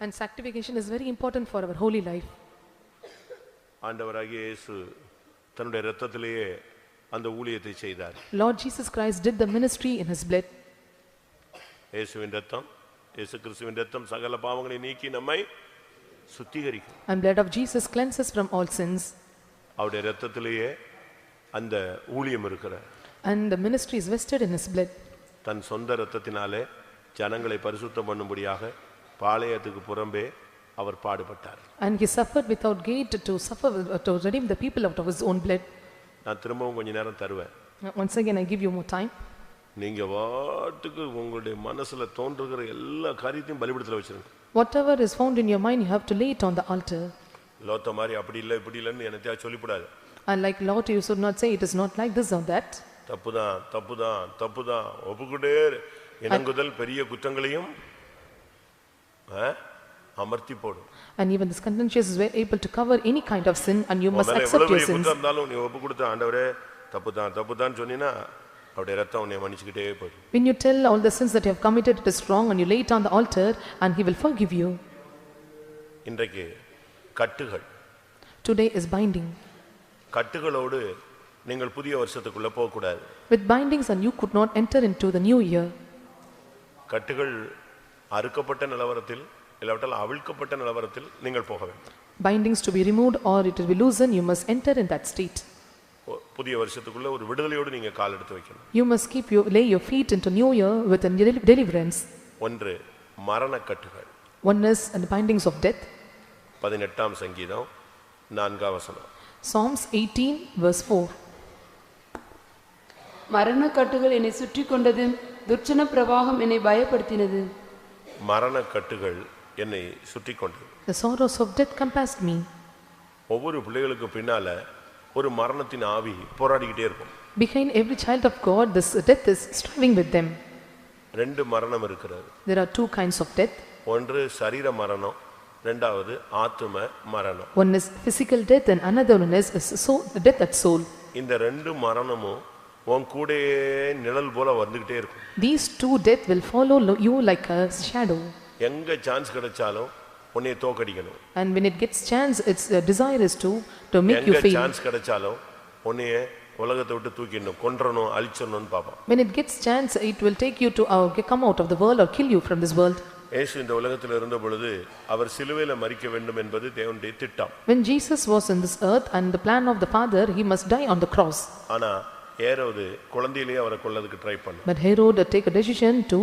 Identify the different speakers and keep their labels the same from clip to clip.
Speaker 1: And sanctification is very important for our holy life.
Speaker 2: ஆண்டவராகிய இயேசு தன்னுடைய இரத்தத்திலேயே அந்த ஊழியத்தை செய்தார்.
Speaker 1: Lord Jesus Christ did the ministry in his blood.
Speaker 2: இயேசுவின் இரத்தம், இயேசு கிறிஸ்துவின் இரத்தம் சகல பாவங்களை நீக்கி நம்மை சுத்திகரிக்கும்.
Speaker 1: And blood of Jesus cleanses from all sins.
Speaker 2: அவருடைய இரத்தத்திலேயே அந்த ஊழியம் இருக்கிறது.
Speaker 1: And the ministry is vested in his blood.
Speaker 2: தன் சொந்த இரத்தத்தினாலே ஜனங்களை பரிசுத்தம் பண்ணும்படியாக பாளையத்துக்கு புறம்பே அவர் பாடுபட்டார்.
Speaker 1: And he suffered without gate to redeem the people out of his own blood.
Speaker 2: நான் திரும்பவும் கொஞ்ச நேரம் தருவேன்.
Speaker 1: Once again I give you more time.
Speaker 2: நீங்க வாட்டுக்கு உங்களுடைய மனசுல தோன்றுகிற எல்லா காரியத்தையும் பலிபீடத்துல வச்சிருங்க.
Speaker 1: Whatever is found in your mind, you have to lay it on the altar.
Speaker 2: லோத்த மாதிரி அப்படி இல்ல இப்படி இல்லன்னு என்னத்தையா சொல்லிப்படாது.
Speaker 1: And like Lot, you should not say it is not like this or that.
Speaker 2: தப்புதான் தப்புதான் தப்புதான் ஒப்புக்கிட்டே இணங்குதல் பெரிய குற்றங்களையும் அமர்த்தி போடும்.
Speaker 1: And even this contentious is able to cover any kind of sin, and you must accept your sins.
Speaker 2: இருந்தாலும் நீ ஒப்பு கொடுத்த ஆண்டவரே தப்புதான் தப்புதான் சொன்னீனா அவருடைய இரத்தம் உன்னை மன்னிச்சிட்டே போகும்.
Speaker 1: When you tell all the sins that you have committed it is wrong, and you lay it on the altar, and he will forgive you.
Speaker 2: இன்றைக்கு கட்டுகள்.
Speaker 1: Today is binding.
Speaker 2: கட்டுகளோடு நீங்கள் புதிய வருஷத்துக்குள்ள போக கூடாது.
Speaker 1: With bindings, and you could not enter into the new year.
Speaker 2: கட்டுகள் அறுக்கப்பட்ட நிலவரத்தில் இல்லாவிட்டால் அவிழ்க்கப்பட்ட நிலவரத்தில் நீங்கள் போக வேண்டும்.
Speaker 1: Bindings to be removed or it will be loosened, you must enter in that state.
Speaker 2: புதிய வருஷத்துக்குள்ள ஒரு விடுதலையோடு நீங்க கால் எடுத்து வைக்கணும்.
Speaker 1: You must lay your feet into new year with a deliverance.
Speaker 2: ஒன்று மரண கட்டுகள்.
Speaker 1: One is the bindings of death.
Speaker 2: 18ஆம் சங்கீதம் 4ஆம் வசனம்.
Speaker 1: Psalms 18 verse 4.
Speaker 3: மரண கட்டுகள் என்னை சுற்றி கொண்டது, துர்ச்சன பிரவாகம் என்னை பயப்படுத்தினது.
Speaker 2: மரண கட்டுகள் என்னை சுற்றி கொண்டது.
Speaker 1: The sorrows of death compassed me.
Speaker 2: ஒவ்வொரு பிள்ளைகளுக்கு பின்னால ஒரு மரணத்தின் ஆவி போராடிக்கிட்டே இருக்கும்.
Speaker 1: Behind every child of God, this death is striving with them.
Speaker 2: ரெண்டு மரணம் இருக்கிறது.
Speaker 1: There are two kinds of death.
Speaker 2: ஒன்று சரீர மரணம், இரண்டாவது ஆத்தும மரணம்.
Speaker 1: One is physical death and another one is soul, the death at soul.
Speaker 2: இந்த ரெண்டு மரணமும் உன் கூடயே நிழல் போல வந்துகிட்டே இருக்கும்.
Speaker 1: These two death will follow you like a shadow.
Speaker 2: எங்க சான்ஸ் கிடைச்சாலும் உன்னை தோக்கடிக்கணும்.
Speaker 1: And when it gets chance, its desire is to make you fail.
Speaker 2: எங்க சான்ஸ் கிடைச்சாலும் உன்னை உலகத்தை விட்டு தூக்கிடணும், கொன்றணும், அழிச்சிடணும்னு பாப்பான்.
Speaker 1: When it gets chance, it will take you to come out of the world or kill you from this world.
Speaker 2: இயேசு இந்த உலகத்தில் இருந்த பொழுது அவர் சிலுவையில மரிக்க வேண்டும் என்பது தேவனுடைய திட்டம்.
Speaker 1: When Jesus was in this earth and the plan of the Father, he must die on the cross.
Speaker 2: ஆனா ஏரோது குழந்தையிலேயே அவரை கொல்லதுக்கு ட்ரை பண்ணான்.
Speaker 1: But Herod take a decision to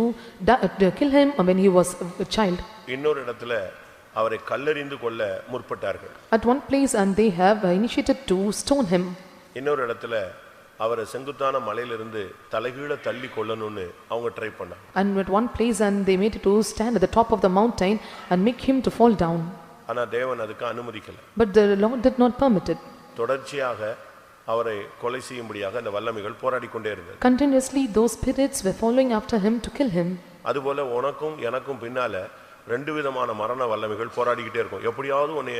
Speaker 1: kill him when he was a child.
Speaker 2: இன்னொரு இடத்துல அவரை கல்லெறிந்து கொல்ல முற்பட்டார்கள்.
Speaker 1: At one place, and they have initiated to stone him.
Speaker 2: இன்னொரு இடத்துல அவரை செங்குத்தான மலையிலிருந்து தலைகீழ தள்ளி கொல்லணும்னு அவங்க ட்ரை பண்ணாங்க.
Speaker 1: And at one place, and they made it to stand at the top of the mountain and make him to fall down.
Speaker 2: ஆனா தேவன் அதுக்கு அனுமதிக்கல.
Speaker 1: But the Lord did not permit it.
Speaker 2: தொடர்ச்சியாக அவரை கொலை செய்யும்படியாக அந்த வல்லமைகள் போராடிக்கொண்டே இருந்தது.
Speaker 1: Continuously those spirits were following after him to kill him.
Speaker 2: அதுபோல உனக்கும் எனக்கும் பின்னால ரெண்டு விதமான மரண வல்லமைகள் போராடிக்கிட்டே இருக்கும். எப்படியாவது உன்னை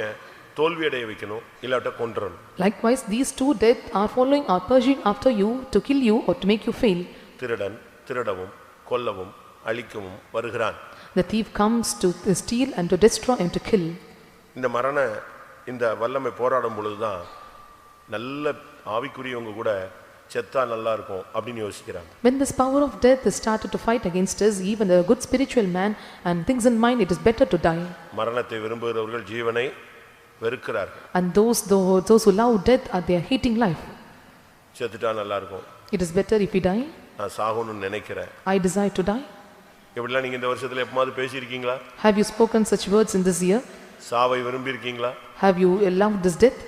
Speaker 2: தோல்வி அடைய வைக்கணும், இல்லாட்ட கொன்றணும்.
Speaker 1: Likewise, these two death are following or pursuing after you to kill you or to make you fail.
Speaker 2: திருடன் திருடவும் கொல்லவும் அழிக்கவும் வருகிறான்.
Speaker 1: The thief comes to steal and to destroy and to kill.
Speaker 2: இந்த வல்லமை போராடும் பொழுதுதான் நல்ல ஆவிக்குரியவங்க கூட செத்தா நல்லா இருக்கும் அப்படினு யோசிக்கிறாங்க.
Speaker 1: When this power of death is started to fight against us, even a good spiritual man and thinks in mind it is better to die.
Speaker 2: மரணத்தை விரும்புகிறவர்கள் ஜீவனை வெறுக்கிறார்கள்.
Speaker 1: And those who love death they are hating life.
Speaker 2: செத்துட்டா நல்லா இருக்கும்.
Speaker 1: It is better if we die.
Speaker 2: நான் சாகணும்னு நினைக்கிறேன்.
Speaker 1: I desire to die.
Speaker 2: இப்படிலாம் நீங்க இந்த வருஷத்துல எப்பமாவது பேசி இருக்கீங்களா?
Speaker 1: Have you spoken such words in this year?
Speaker 2: சாவை விரும்பி இருக்கீங்களா?
Speaker 1: Have you loved this death?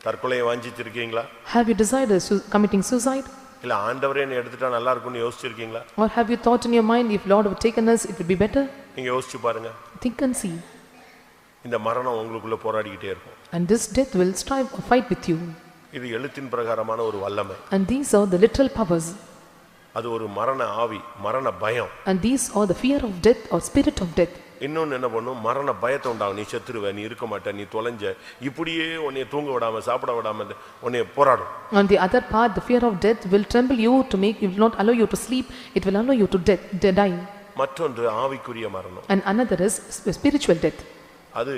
Speaker 2: தற்கொலையை வாஞ்சிச்சிருக்கீங்களா?
Speaker 1: Have you desired committing suicide?
Speaker 2: இல்ல ஆண்டவரே என்னை எடுத்துட்டா நல்லா இருக்கும்னு யோசிச்சிருக்கீங்களா?
Speaker 1: Or have you thought in your mind, if Lord would taken us it would be better?
Speaker 2: நீங்க யோசிச்சு பாருங்க.
Speaker 1: Think and see.
Speaker 2: இந்த மரணம் உங்களுக்குள்ள போராடிக்கிட்டே இருக்கும்.
Speaker 1: And this death will strive or fight with you.
Speaker 2: இது எழுத்தின் பிரகாரமான ஒரு வல்லமை.
Speaker 1: And these are the literal powers.
Speaker 2: அது ஒரு மரண ஆவி, மரண பயம்.
Speaker 1: And these are the fear of death or spirit of death.
Speaker 2: இன்னொன்னு என்ன பண்ணும், மரண பயத்தை உண்டாகும். நீ செத்துருவ, நீ இருக்க மாட்ட, நீ தொலைஞ்ச, இப்படியே உன்னை தூங்க விடாம சாப்பிட விடாம உன்னை போராடும்.
Speaker 1: On the other part, the fear of death will tremble you to make, it will not allow you to sleep, it will allow you to die.
Speaker 2: மற்றொன்று ஆவிக்குரிய மரணம்.
Speaker 1: And another is spiritual death.
Speaker 2: அது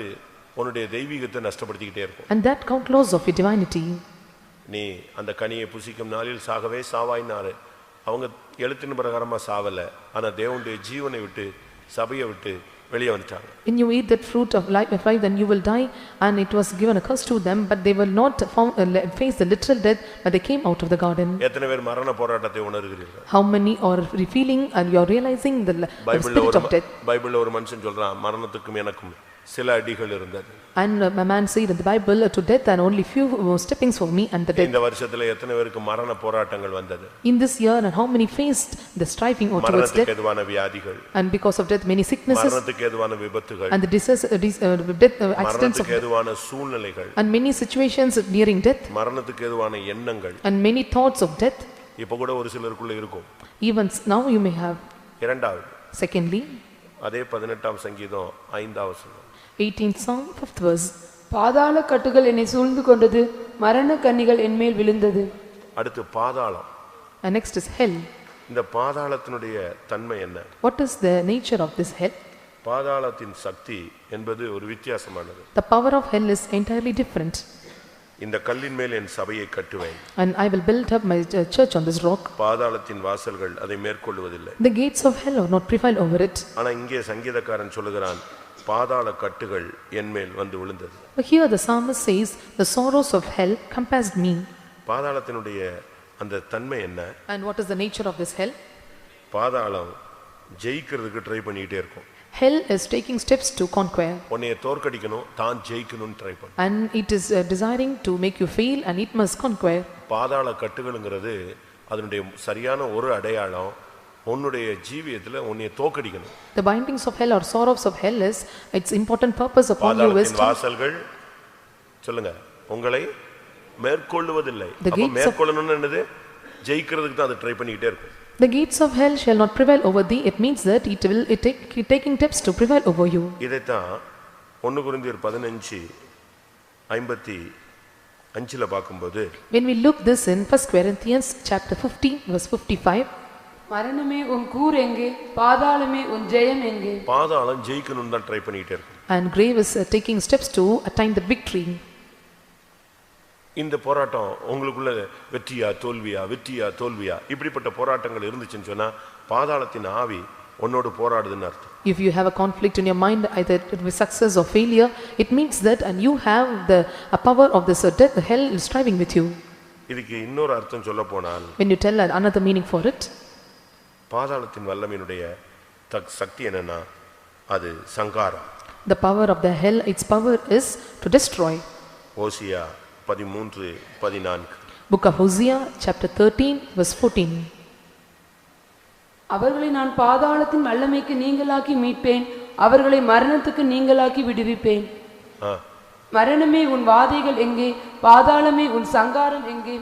Speaker 2: உன்னுடைய தெய்வீகத்தை நஷ்டப்படுத்திக்கிட்டே இருக்கும்.
Speaker 1: And that count loss of your divinity.
Speaker 2: நீ அந்த கனியை புசிக்கும் நாளில் சாகவே சாவாயினாரு. அவங்க எழுத்தின் பிரகாரமா சாவல, ஆனா தேவனுடைய ஜீவனை விட்டு சபையை விட்டு வெளியே வந்துட்டாங்க.
Speaker 1: When you eat that fruit of life, then you will die, and it was given a curse to them, but they will not face the literal death, but they came out of the garden.
Speaker 2: எத்தனை பேர் மரண போராட்டத்தை உணர்கிறீர்கள்?
Speaker 1: How many are feeling and you are realizing the spirit of death?
Speaker 2: பைபிள்ல ஒரு மனுஷன் சொல்றான், மரணத்துக்கும் எனக்கும் சில அடிகள் இருந்தது.
Speaker 1: And a man said in the Bible, to death and only few steppings for me and the death.
Speaker 2: இந்த வருஷத்துல எத்தனை பேருக்கு மரண போராட்டங்கள் வந்தது?
Speaker 1: In this year, and how many faced the striving towards death?
Speaker 2: மரணத்துக்கு எதுவான வியாதிகள்.
Speaker 1: And because of death many sicknesses.
Speaker 2: மரணத்துக்கு எதுவான விபத்துகள்.
Speaker 1: And the death accidents of
Speaker 2: எதுவான சூழ்நிலைகள்.
Speaker 1: And many situations nearing death.
Speaker 2: மரணத்துக்கு எதுவான எண்ணங்கள்.
Speaker 1: And many thoughts of death.
Speaker 2: இப்ப கூட ஒரு சிலருக்குள்ள இருக்கும்.
Speaker 1: Even now you may have.
Speaker 2: இரண்டாவது.
Speaker 1: Secondly,
Speaker 2: அதே 18ஆம் சங்கீதம் 5ஆம் வசனம்.
Speaker 1: 18th Psalm 5th verse.
Speaker 3: பாதாள கட்டுகள் என்னை சூழ்ந்து கொண்டது, மரண கண்ணிகள் என்மேல் விழுந்தது.
Speaker 2: அடுத்து பாதாளம்.
Speaker 1: And next is hell.
Speaker 2: இந்த பாதாளத்தினுடைய தன்மை என்ன?
Speaker 1: What is the nature of this hell?
Speaker 2: பாதாளத்தின் சக்தி என்பது ஒரு வித்தியாசமானது.
Speaker 1: The power of hell is entirely different.
Speaker 2: இந்த கல்லின் மேல் என் சபையை கட்டுவேன்.
Speaker 1: And I will build up my church on this rock.
Speaker 2: பாதாளத்தின் வாசல்கள் அதை மேற்கொள்வதில்லை.
Speaker 1: The gates of hell will not prevail over it.
Speaker 2: ஆனா இங்கே சங்கீதக்காரன் சொல்லுகிறான், பாதாள கட்டுகள் என்மேல் வந்து விழுந்தது.
Speaker 1: But here the psalmist says, the sorrows of hell compassed me.
Speaker 2: பாதாளத்தினுடைய அந்த தன்மை என்ன?
Speaker 1: And what is the nature of this hell?
Speaker 2: பாதாளம் ஜெயிக்கிறதுக்கு ட்ரை பண்ணிட்டே இருக்கும்.
Speaker 1: Hell is taking steps to conquer.
Speaker 2: உன்னை தோற்கடிக்கணும், தான் ஜெயிக்கணும்னு ட்ரை பண்ணும்.
Speaker 1: And it is desiring to make you fail, and it must conquer.
Speaker 2: பாதாள கட்டுகள்ங்கிறது அதனுடைய சரியான ஒரு அடையாளம், உன்னுடைய ஜீவியத்துல உன்னை தோற்கடிக்கணும்.
Speaker 1: The bindings of hell or sorrows of hell is its important purpose upon you is
Speaker 2: வாசல்கள் சொல்லுங்க உங்களை மேற்கொள்வதில்லை. அப்ப மேற்கொள்ளணும்னு என்னது? ஜெயிக்கிறதுக்கு தான் அது ட்ரை பண்ணிட்டே இருக்கும்.
Speaker 1: The gates of hell shall not prevail over thee. It means that it will taking steps to prevail over you.
Speaker 2: இதைத்தான் 1 கொரிந்தியர் 15:55ல பாக்கும்போது,
Speaker 1: when we look this in 1 Corinthians chapter 15 verse 55,
Speaker 3: மரணமே உன் கூர் எங்கே, பாதாளமே உன் ஜெயம் எங்கே?
Speaker 2: பாதாளம் ஜெயிக்கணும்னு தான் ட்ரை பண்ணிட்டே இருக்கு.
Speaker 1: And grave is taking steps to attain the victory.
Speaker 2: இந்த போராட்டம் உங்களுக்குள்ள வெற்றியா தோல்வியா வெற்றியா தோல்வியா இப்படிப்பட்ட போராட்டங்கள் இருந்துச்சுன்னு சொன்னா பாதாளத்தின் ஆவி உன்னோடு போராடுதுன்னு அர்த்தம்.
Speaker 1: If you have a conflict in your mind, either it will be success or failure, it means that and you have the power of this death, the hell is striving with you.
Speaker 2: இதுக்கு இன்னொரு அர்த்தம் சொல்ல போனால்,
Speaker 1: when you tell another meaning for it,
Speaker 2: பாதாளத்தின் வல்லமையினுடைய சக்தி என்னன்னா அது சங்காரம்.
Speaker 1: The power of the hell, its power is to destroy.
Speaker 2: Hosea 13:14.
Speaker 1: Book of Hosea chapter 13 verse 14.
Speaker 3: அவர்களை நான் பாதாளத்தின் வல்லமைக்கு நீங்களாக்கி மீட்பேன், அவர்களை மரணத்துக்கு நீங்களாக்கி விடுவிப்பேன். மரணமே உன் வாதைகள் எங்கே, பாதாளமே உன் சங்காரம் எங்கே?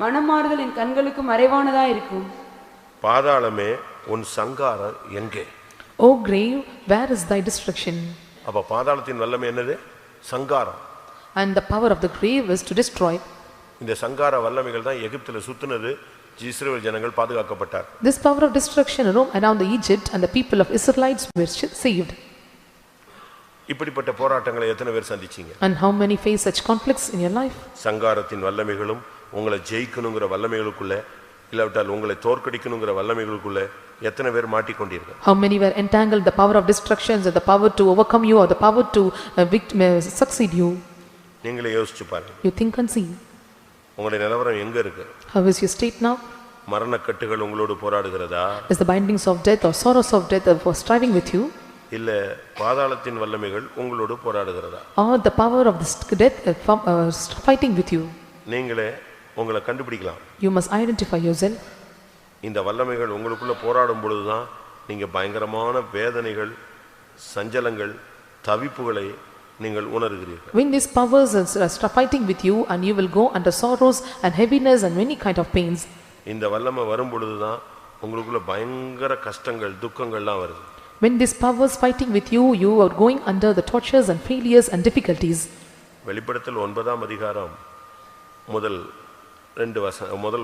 Speaker 3: மனமாறுதல் என் கண்களுக்கு மறைவானதா இருக்கும்.
Speaker 2: பாதாளமே உன் சங்காரம் எங்கே?
Speaker 1: O grave, where is thy destruction?
Speaker 2: அப்ப பாதாளத்தின் வல்லமை என்னது? சங்காரம்.
Speaker 1: And the power of the grave is to destroy.
Speaker 2: இந்த சங்கார வல்லமைகள் தான் எகிப்தில சுத்துனது, இஸ்ரவேல் ஜனங்கள் பாதுகாக்கப்பட்டார்.
Speaker 1: This power of destruction around the Egypt, and the people of Israelites were saved.
Speaker 2: இப்படிப்பட்ட போராட்டங்களை எத்தனை பேர் சந்திச்சீங்க?
Speaker 1: And how many face such conflicts in your life?
Speaker 2: சங்காரத்தின் வல்லமைகளும் உங்களை ஜெயிக்கணும்ங்கற வல்லமைகளுக்குள்ள, இல்லாவிட்டால் உங்களை தோற்கடிக்கணும்ங்கற வல்லமைகளுக்குள்ள எத்தனை பேர் மாட்டிக்கொண்டீர்கள்?
Speaker 1: How many were entangled the power of destruction, and the power to overcome you, or the power to succeed you?
Speaker 2: நீங்களே யோசிச்சு பாருங்க.
Speaker 1: You think and see.
Speaker 2: உங்களுடைய நிலவரம் எங்க இருக்கு?
Speaker 1: How is your state now?
Speaker 2: மரண கட்டுகள் உங்களோடு போராடுகிறதா?
Speaker 1: Is the bindings of death or sorrows of death for striving with you?
Speaker 2: இல்ல பாதாளத்தின் வல்லமைகள் உங்களோடு போராடுகிறதா?
Speaker 1: Or the power of this death fighting with you?
Speaker 2: நீங்களே உங்களை கண்டுபிடிக்கலாம்.
Speaker 1: You must identify yourself.
Speaker 2: இந்த வல்லமைகள் உங்களுக்குள்ள போராடும் பொழுது தான் நீங்க பயங்கரமான வேதனைகள், சஞ்சலங்கள், தவிப்புகளை நீங்கள் உணர்கிறீர்கள்.
Speaker 1: When these powers are fighting with you, and you will go under sorrows and heaviness and many kind of pains.
Speaker 2: இந்த வல்லமை வரும் பொழுது தான் உங்களுக்குள்ள பயங்கர கஷ்டங்கள், துக்கங்கள்லாம் வருது.
Speaker 1: When these powers fighting with you, you are going under the tortures and failures and difficulties.
Speaker 2: வெளிப்படுத்தல் 9ஆம் அதிகாரம் முதல்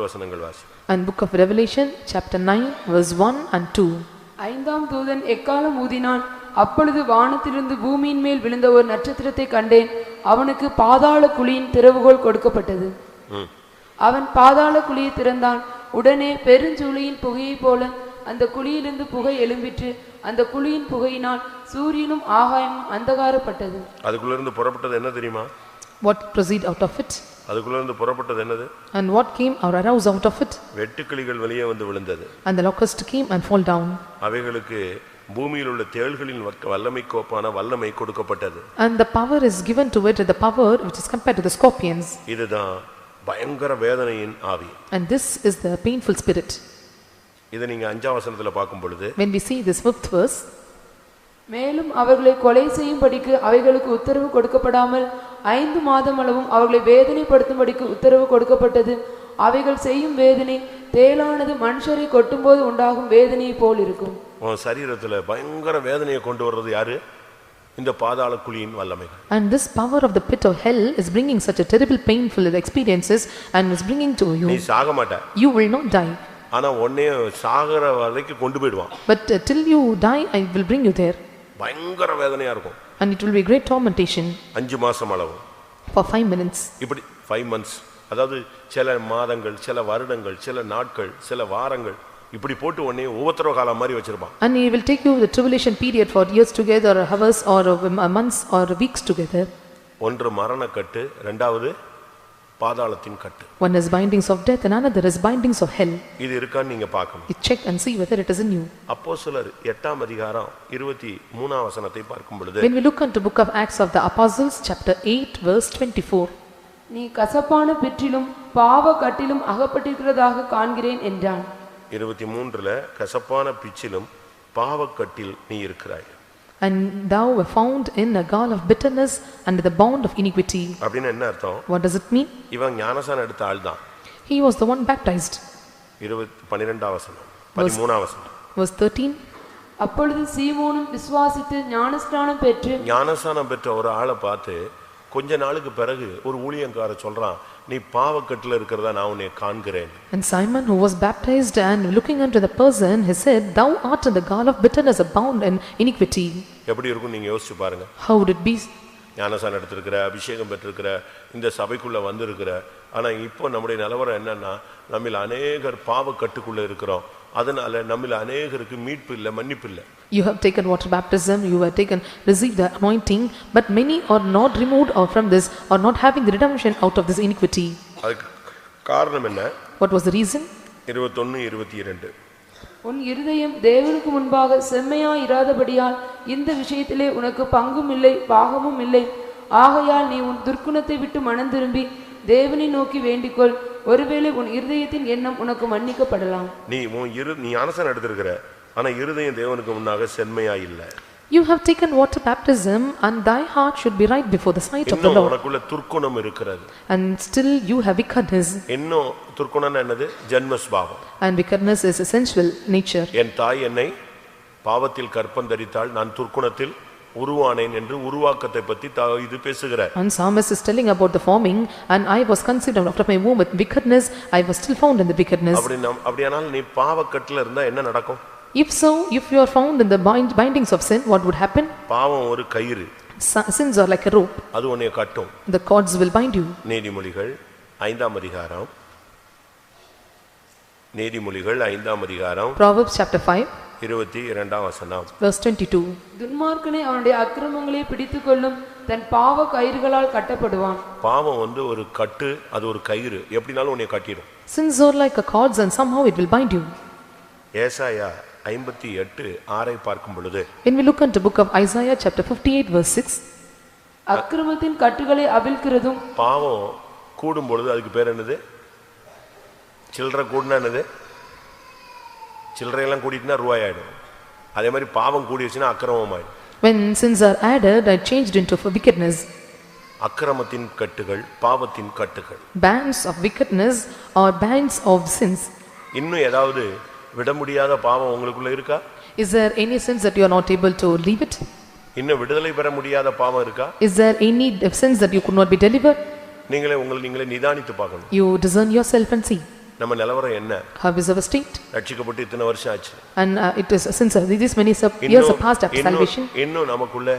Speaker 2: வசனங்கள் வாசி.
Speaker 1: And book of Revelation chapter 9 verse 1 and 2.
Speaker 3: ஐந்தாம் தூதன் எக்காலம் ஊதினான். அப்பொழுது வானத்திலிருந்து பூமியின் மேல் விழுந்த ஒரு நட்சத்திரத்தை கண்டேன். அவனுக்கு பாதாள குழியின் திறவுகோல் கொடுக்கப்பட்டது. அவன் பாதாள குழியை திறந்தான். உடனே பெருஞ்சூளையின் புகையைப் போல அந்த குழியிலிருந்து புகை எழும்பிற்று. அந்த குழியின் புகையினால் சூரியனும் ஆகாயமும் அந்தகாரப்பட்டது.
Speaker 2: அதுக்குள்ள இருந்து புறப்பட்டது என்ன தெரியுமா?
Speaker 1: What proceed out of it?
Speaker 2: அதுக்குள்ள இருந்து புறப்பட்டது என்னது?
Speaker 1: And what came or arose out of it?
Speaker 2: வெட்டுக்கிளிகள் வெளியே வந்து விழுந்தது.
Speaker 1: And the locust came and fall down.
Speaker 2: அவைகளுக்கு பூமியில் உள்ள தேள்களின் வல்லமைக்கு ஒப்பான வல்லமை கொடுக்கப்பட்டது.
Speaker 1: And the power is given to it, the power which is compared to the scorpions.
Speaker 2: இதுதான் பயங்கர வேதனையின் ஆவி.
Speaker 1: And this is the painful spirit.
Speaker 2: இதை நீங்க 5ஆம் வசனத்துல பார்க்கும் பொழுது,
Speaker 1: when we see this 5th verse,
Speaker 3: மேலும் அவர்களை கொலை செய்யும்படிக்கு அவைகளுக்கு உத்தரவு கொடுக்கப்படாமல் 5 மாதம் அளவும் அவர்களை வேதனைப்படுத்தும்படிக்கு உத்தரவு கொடுக்கப்பட்டது. அவைகள் செய்யும் வேதனை தேளானது மனுஷரை கொட்டும்போது உண்டாகும் வேதனையை போல் இருக்கும்.
Speaker 2: சரீரத்துல பயங்கர வேதனையை கொண்டு வர்றது யாரு? இந்த பாதாள குழியின் வல்லமைகள்.
Speaker 1: And this power of the pit of hell is bringing such a terrible painful experiences and is bringing to you.
Speaker 2: நீ சாக மாட்ட.
Speaker 1: You will not die.
Speaker 2: ஆனா உன்னை சாகற வரைக்கும் கொண்டு போய்டுவான்.
Speaker 1: But till you die I will bring you there.
Speaker 2: பயங்கர வேதனையா இருக்கும்.
Speaker 1: And it will be great tormentation.
Speaker 2: 5 மாசம் அளவு.
Speaker 1: For 5 minutes.
Speaker 2: இப்படி 5 months. அதாவது சில மாதங்கள், சில வருடங்கள், சில நாட்கள், சில வாரங்கள் இப்படி போட்டு உன்னை உபத்திரவ காலம் மாதிரி வச்சிருப்பான்.
Speaker 1: And he will take you the tribulation period for years together or hours or months or weeks together.
Speaker 2: ஒன்று மரண கட்டு, இரண்டாவது பாதாளத்தின் கட்டு.
Speaker 1: One is bindings of death and another is bindings of hell.
Speaker 2: இது இருக்கான்னு நீங்க பார்க்கணும்.
Speaker 1: You check and see whether it is in you.
Speaker 2: அப்போஸ்தலர் 8ஆம் அதிகாரம் 23ஆம் வசனத்தை பார்க்கும் பொழுது,
Speaker 1: when we look into book of Acts of the Apostles chapter 8 verse 24,
Speaker 3: நீ கசப்பான பிற்றிலும் பாவ கட்டிலும் அகப்பட்டிருக்கிறதாக காண்கிறேன் என்றான்.
Speaker 2: 23ல கசப்பான பிச்சிலும் பாவக்கட்டில் நீ இருக்கிறாய்.
Speaker 1: And thou were found in a gall of bitterness and the bond of iniquity.
Speaker 2: அப்படினா என்ன அர்த்தம்?
Speaker 1: What does it mean?
Speaker 2: இவன் ஞானசானம் எடுத்த ஆள் தான்.
Speaker 1: He was the one baptized.
Speaker 2: 12ஆம் வசனம், 13ஆம் வசனம்.
Speaker 1: Verse 13.
Speaker 3: அப்பொழுது சீமோனும் விசுவாசித்து ஞானஸ்நானம் பெற்று,
Speaker 2: ஞானஸ்நானம் பெற்ற ஒரு ஆளை பார்த்து கொஞ்ச நாளுக்கு பிறகு ஒரு ஊழியக்கார சொல்றான், நீ பாவக்கட்டில இருக்கிறதா நான் உன்னை காண்கிறேன்.
Speaker 1: And Simon, who was baptized and looking unto the person, he said, thou art in the gall of bitterness, bound in iniquity.
Speaker 2: எப்படி இருக்கும் நீங்க யோசிச்சு பாருங்க.
Speaker 1: How would it be?
Speaker 2: ஞானஸ்நானம் எடுத்திருக்கிற, அபிஷேகம் பெற்றிருக்கிற, இந்த சபைக்குள்ள வந்திருக்கிற, ஆனா இப்போ நம்முடைய நிலவரம் என்னன்னா, நம்மில் அநேகர் பாவக்கட்டுக்குள்ள இருக்கிறோம். அதனால நம்மில் அநேகருக்கு மீட்பு இல்ல, மன்னிப்பு இல்ல.
Speaker 1: You have taken water baptism, you have received the anointing, but many are not removed or from this, or not having the redemption out of this iniquity.
Speaker 2: அதுக்கு காரணம் என்ன?
Speaker 1: What was the reason?
Speaker 2: 21:22.
Speaker 3: உன் இருதயம் தேவனுக்கு முன்பாக செம்மையாய் இராதபடியால் இந்த விஷயத்திலே உனக்கு பங்கும் இல்லை பாகமும் இல்லை. ஆகையால் நீ உன் துர்க்குணத்தை விட்டு மனம் திரும்பி தேவனை நோக்கி வேண்டிக்கொள். ஒருவேளை உன் இருதயத்தின் எண்ணம் உனக்கு மன்னிக்கப்படலாம். நீ
Speaker 2: ஞானஸ்நானம் எடுத்திருக்கிற, ஆனா இருதயம் தேவனுக்கு முன்னாக செம்மையாய் இல்ல.
Speaker 1: You have taken water baptism and thy heart should be right before the sight of the Lord.
Speaker 2: உனக்குள்ள துர்க்குணம் இருக்கிறது.
Speaker 1: And still you have wickedness.
Speaker 2: இன்னும் துர்க்குணம் என்னது? ஜென்ம சுபாவம்.
Speaker 1: And wickedness is a sensual nature.
Speaker 2: என் தாய் என்னை பாவத்தில் கற்பந்தரித்தாள், நான் துர்க்குணத்தில் உருவானேன் என்று உருவாக்கத்தை பத்தி இது பேசுகிறார்.
Speaker 1: And psalmist is telling about the forming, and I was conceived out of my womb with wickedness, I was still found in the wickedness.
Speaker 2: அப்படியானால் நீ பாவக்கட்டுல இருந்தா என்ன நடக்கும்?
Speaker 1: If so, if you are found in the bindings of sin, what would happen?
Speaker 2: பாவம் ஒரு கயிறு.
Speaker 1: Sins are like a rope.
Speaker 2: அது உன்னை கட்டும்.
Speaker 1: The cords will bind you.
Speaker 2: நீதிமொழிகள் 5ஆம் அதிகாரம், நீதிமொழிகள் 5ஆம் அதிகாரம்,
Speaker 1: Proverbs chapter 5
Speaker 2: 22ஆம் வசனம்.
Speaker 1: verse 22.
Speaker 3: துன்மார்க்கனை அவனுடைய அக்கிரமங்களை பிடித்துக்கொள்ளும், தன் பாவ கயிறுகளால் கட்டப்படுவான்.
Speaker 2: பாவம் ஒரு கட்டு, அது ஒரு கயிறு, எப்படினாலும் உன்னை கட்டிடும்.
Speaker 1: Sins are like a cords and somehow it will bind you.
Speaker 2: ஏசாயா 58:6 பார்க்கும் பொழுது,
Speaker 1: when we look into book of Isaiah chapter 58 verse 6,
Speaker 3: அக்கிரமத்தின் கட்டுகளை அவிழ்க்கிறதும்,
Speaker 2: பாவம் கூடும் பொழுது அதுக்கு பேர் என்னது? சில்லறை கூடுனா என்னது? சில்லறை எல்லாம் கூடிட்டுனா ரூபாய் ஆயிடும். அதே மாதிரி பாவம் கூடிடுச்சுன்னா அக்கிரமம் ஆயிடும்.
Speaker 1: when sins are added and changed into wickedness.
Speaker 2: அக்கிரமத்தின் கட்டுகள், பாவத்தின் கட்டுகள்.
Speaker 1: Bands of wickedness or bands of sins.
Speaker 2: இன்னும் ஏதாவது விட முடியாத பாவம் உங்களுக்குள்ள இருக்கா?
Speaker 1: Is there any sins that you are not able to leave it?
Speaker 2: இன்னும் விடுதலை பெற முடியாத பாவம் இருக்கா?
Speaker 1: Is there any sins that you could not be delivered?
Speaker 2: நீங்களே உங்களை நீங்களே நிதானித்து பார்க்கணும்.
Speaker 1: You discern yourself and see.
Speaker 2: நம்ம நிலவரம் என்ன?
Speaker 1: How is our state?
Speaker 2: ரட்சிக்கப்பட்டு இத்தனை வருஷம் ஆச்சு.
Speaker 1: And it is since these many years have passed after salvation.
Speaker 2: இன்னும் நமக்குள்ள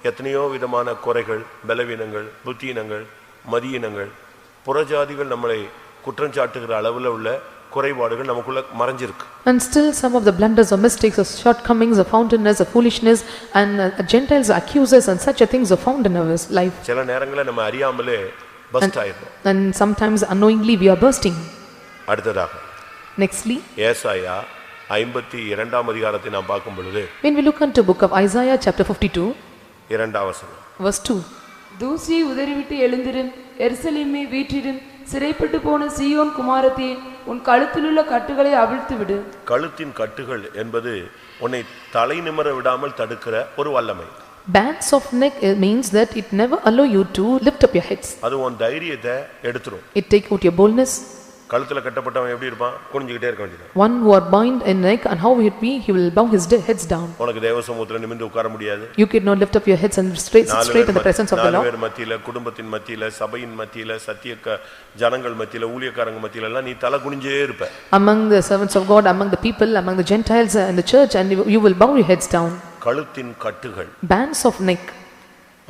Speaker 2: எத்தனையோ விதமான குறைகள், பலவீனங்கள், புத்தியினங்கள், மதியினங்கள், புறஜாதிகள் நம்மளை குற்றம் சாட்டுகிற அளவுல உள்ள குறைபாடுகள் நமக்குள்ள மறைஞ்சிருக்கு.
Speaker 1: And still some of the blunders or mistakes or shortcomings or foundedness or foolishness and Gentiles accusers and such a things are found in our life.
Speaker 2: சில நேரங்கள நம்ம அறியாமலே பஸ்ட் ஆயிடும்.
Speaker 1: And sometimes unknowingly we are bursting.
Speaker 2: அடுத்ததாக
Speaker 1: Nextly,
Speaker 2: ஏசாயா 52ஆம் அதிகாரத்தை நாம் பார்க்கும் பொழுது
Speaker 1: when we look into book of Isaiah chapter 52
Speaker 2: 2ஆம் வசனம்
Speaker 1: verse 2.
Speaker 3: தூசியை உதறிவிட்டு எழுந்திரும், எருசலேமே வீற்றிடும், சிறைப்பட்டு போன சீயோன் குமாரத்தியே, உன் கழுத்திலுள்ள கட்டுகளை அவிழ்த்து விடு.
Speaker 2: கழுத்தின் கட்டுகள் என்பது உன்னை தலை நிமிர விடாமல் தடுக்கிற ஒரு வல்லமை.
Speaker 1: Bands of neck means that it never allow you to lift up your heads.
Speaker 2: அது உன் தைரியத்தை எடுத்துரும்.
Speaker 1: It take out your boldness.
Speaker 2: கழுத்துல கட்டப்பட்டவன் எப்படி இருப்பான்? குனிஞ்சிட்டே இருக்க வேண்டியது.
Speaker 1: One who are bound in neck, and how it be, he will bow his heads down.
Speaker 2: உனக்கு தேவ சமூகத்துல நிமிர்ந்து உட்கார முடியாது.
Speaker 1: You cannot lift up your heads and straight in the presence of the Lord.
Speaker 2: நாலு மத்தியில, குடும்பத்தின் மத்தியில, சபையின் மத்தியில, சத்திய ஜனங்கள் மத்தியில, ஊழியக்காரங்க மத்தியில எல்லாம் நீ தலை குனிஞ்சே இருப்ப.
Speaker 1: Among the servants of God, among the people, among the Gentiles and the church, and you will bow your heads down.
Speaker 2: கழுத்தின் கட்டுகள்.
Speaker 1: Bands of neck.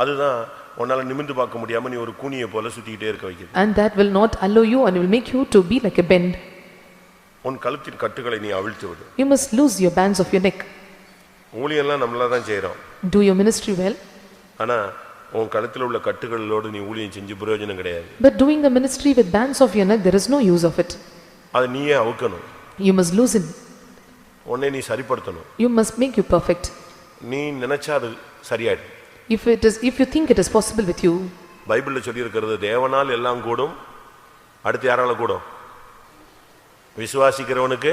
Speaker 2: அதுதான் உன்னால நிமிர்ந்து பார்க்க முடியாம நீ ஒரு கூனியை போல சுத்திட்டே இருக்க வைக்குது.
Speaker 1: And that will not allow you and will make you to be like a bend.
Speaker 2: உன் கழுத்தின் கட்டுகளை நீ அவிழ்த்து விடு.
Speaker 1: You must loose your bands of your neck.
Speaker 2: ஊழியெல்லாம் நம்மளா தான் செய்றோம்.
Speaker 1: Do your ministry well.
Speaker 2: ஆனா உன் கழுத்துல உள்ள கட்டுகளோடு நீ ஊழியம் செஞ்சு பிரயோஜனம் கிடையாது.
Speaker 1: But doing the ministry with bands of your neck, there is no use of it.
Speaker 2: அது நீயே அவுக்கணும்.
Speaker 1: You must loosen.
Speaker 2: உன்னை நீ சரிப்படுத்தணும்.
Speaker 1: You must make you perfect.
Speaker 2: நீ நினைச்சா அது சரியாயிடும்.
Speaker 1: If you think it is possible with you.
Speaker 2: பைபிள்ல சொல்லி இருக்கிறது தேவனால் எல்லாம் கூடும். அடுத்து யாரால கூடும்? விசுவாசிக்கிறவனுக்கு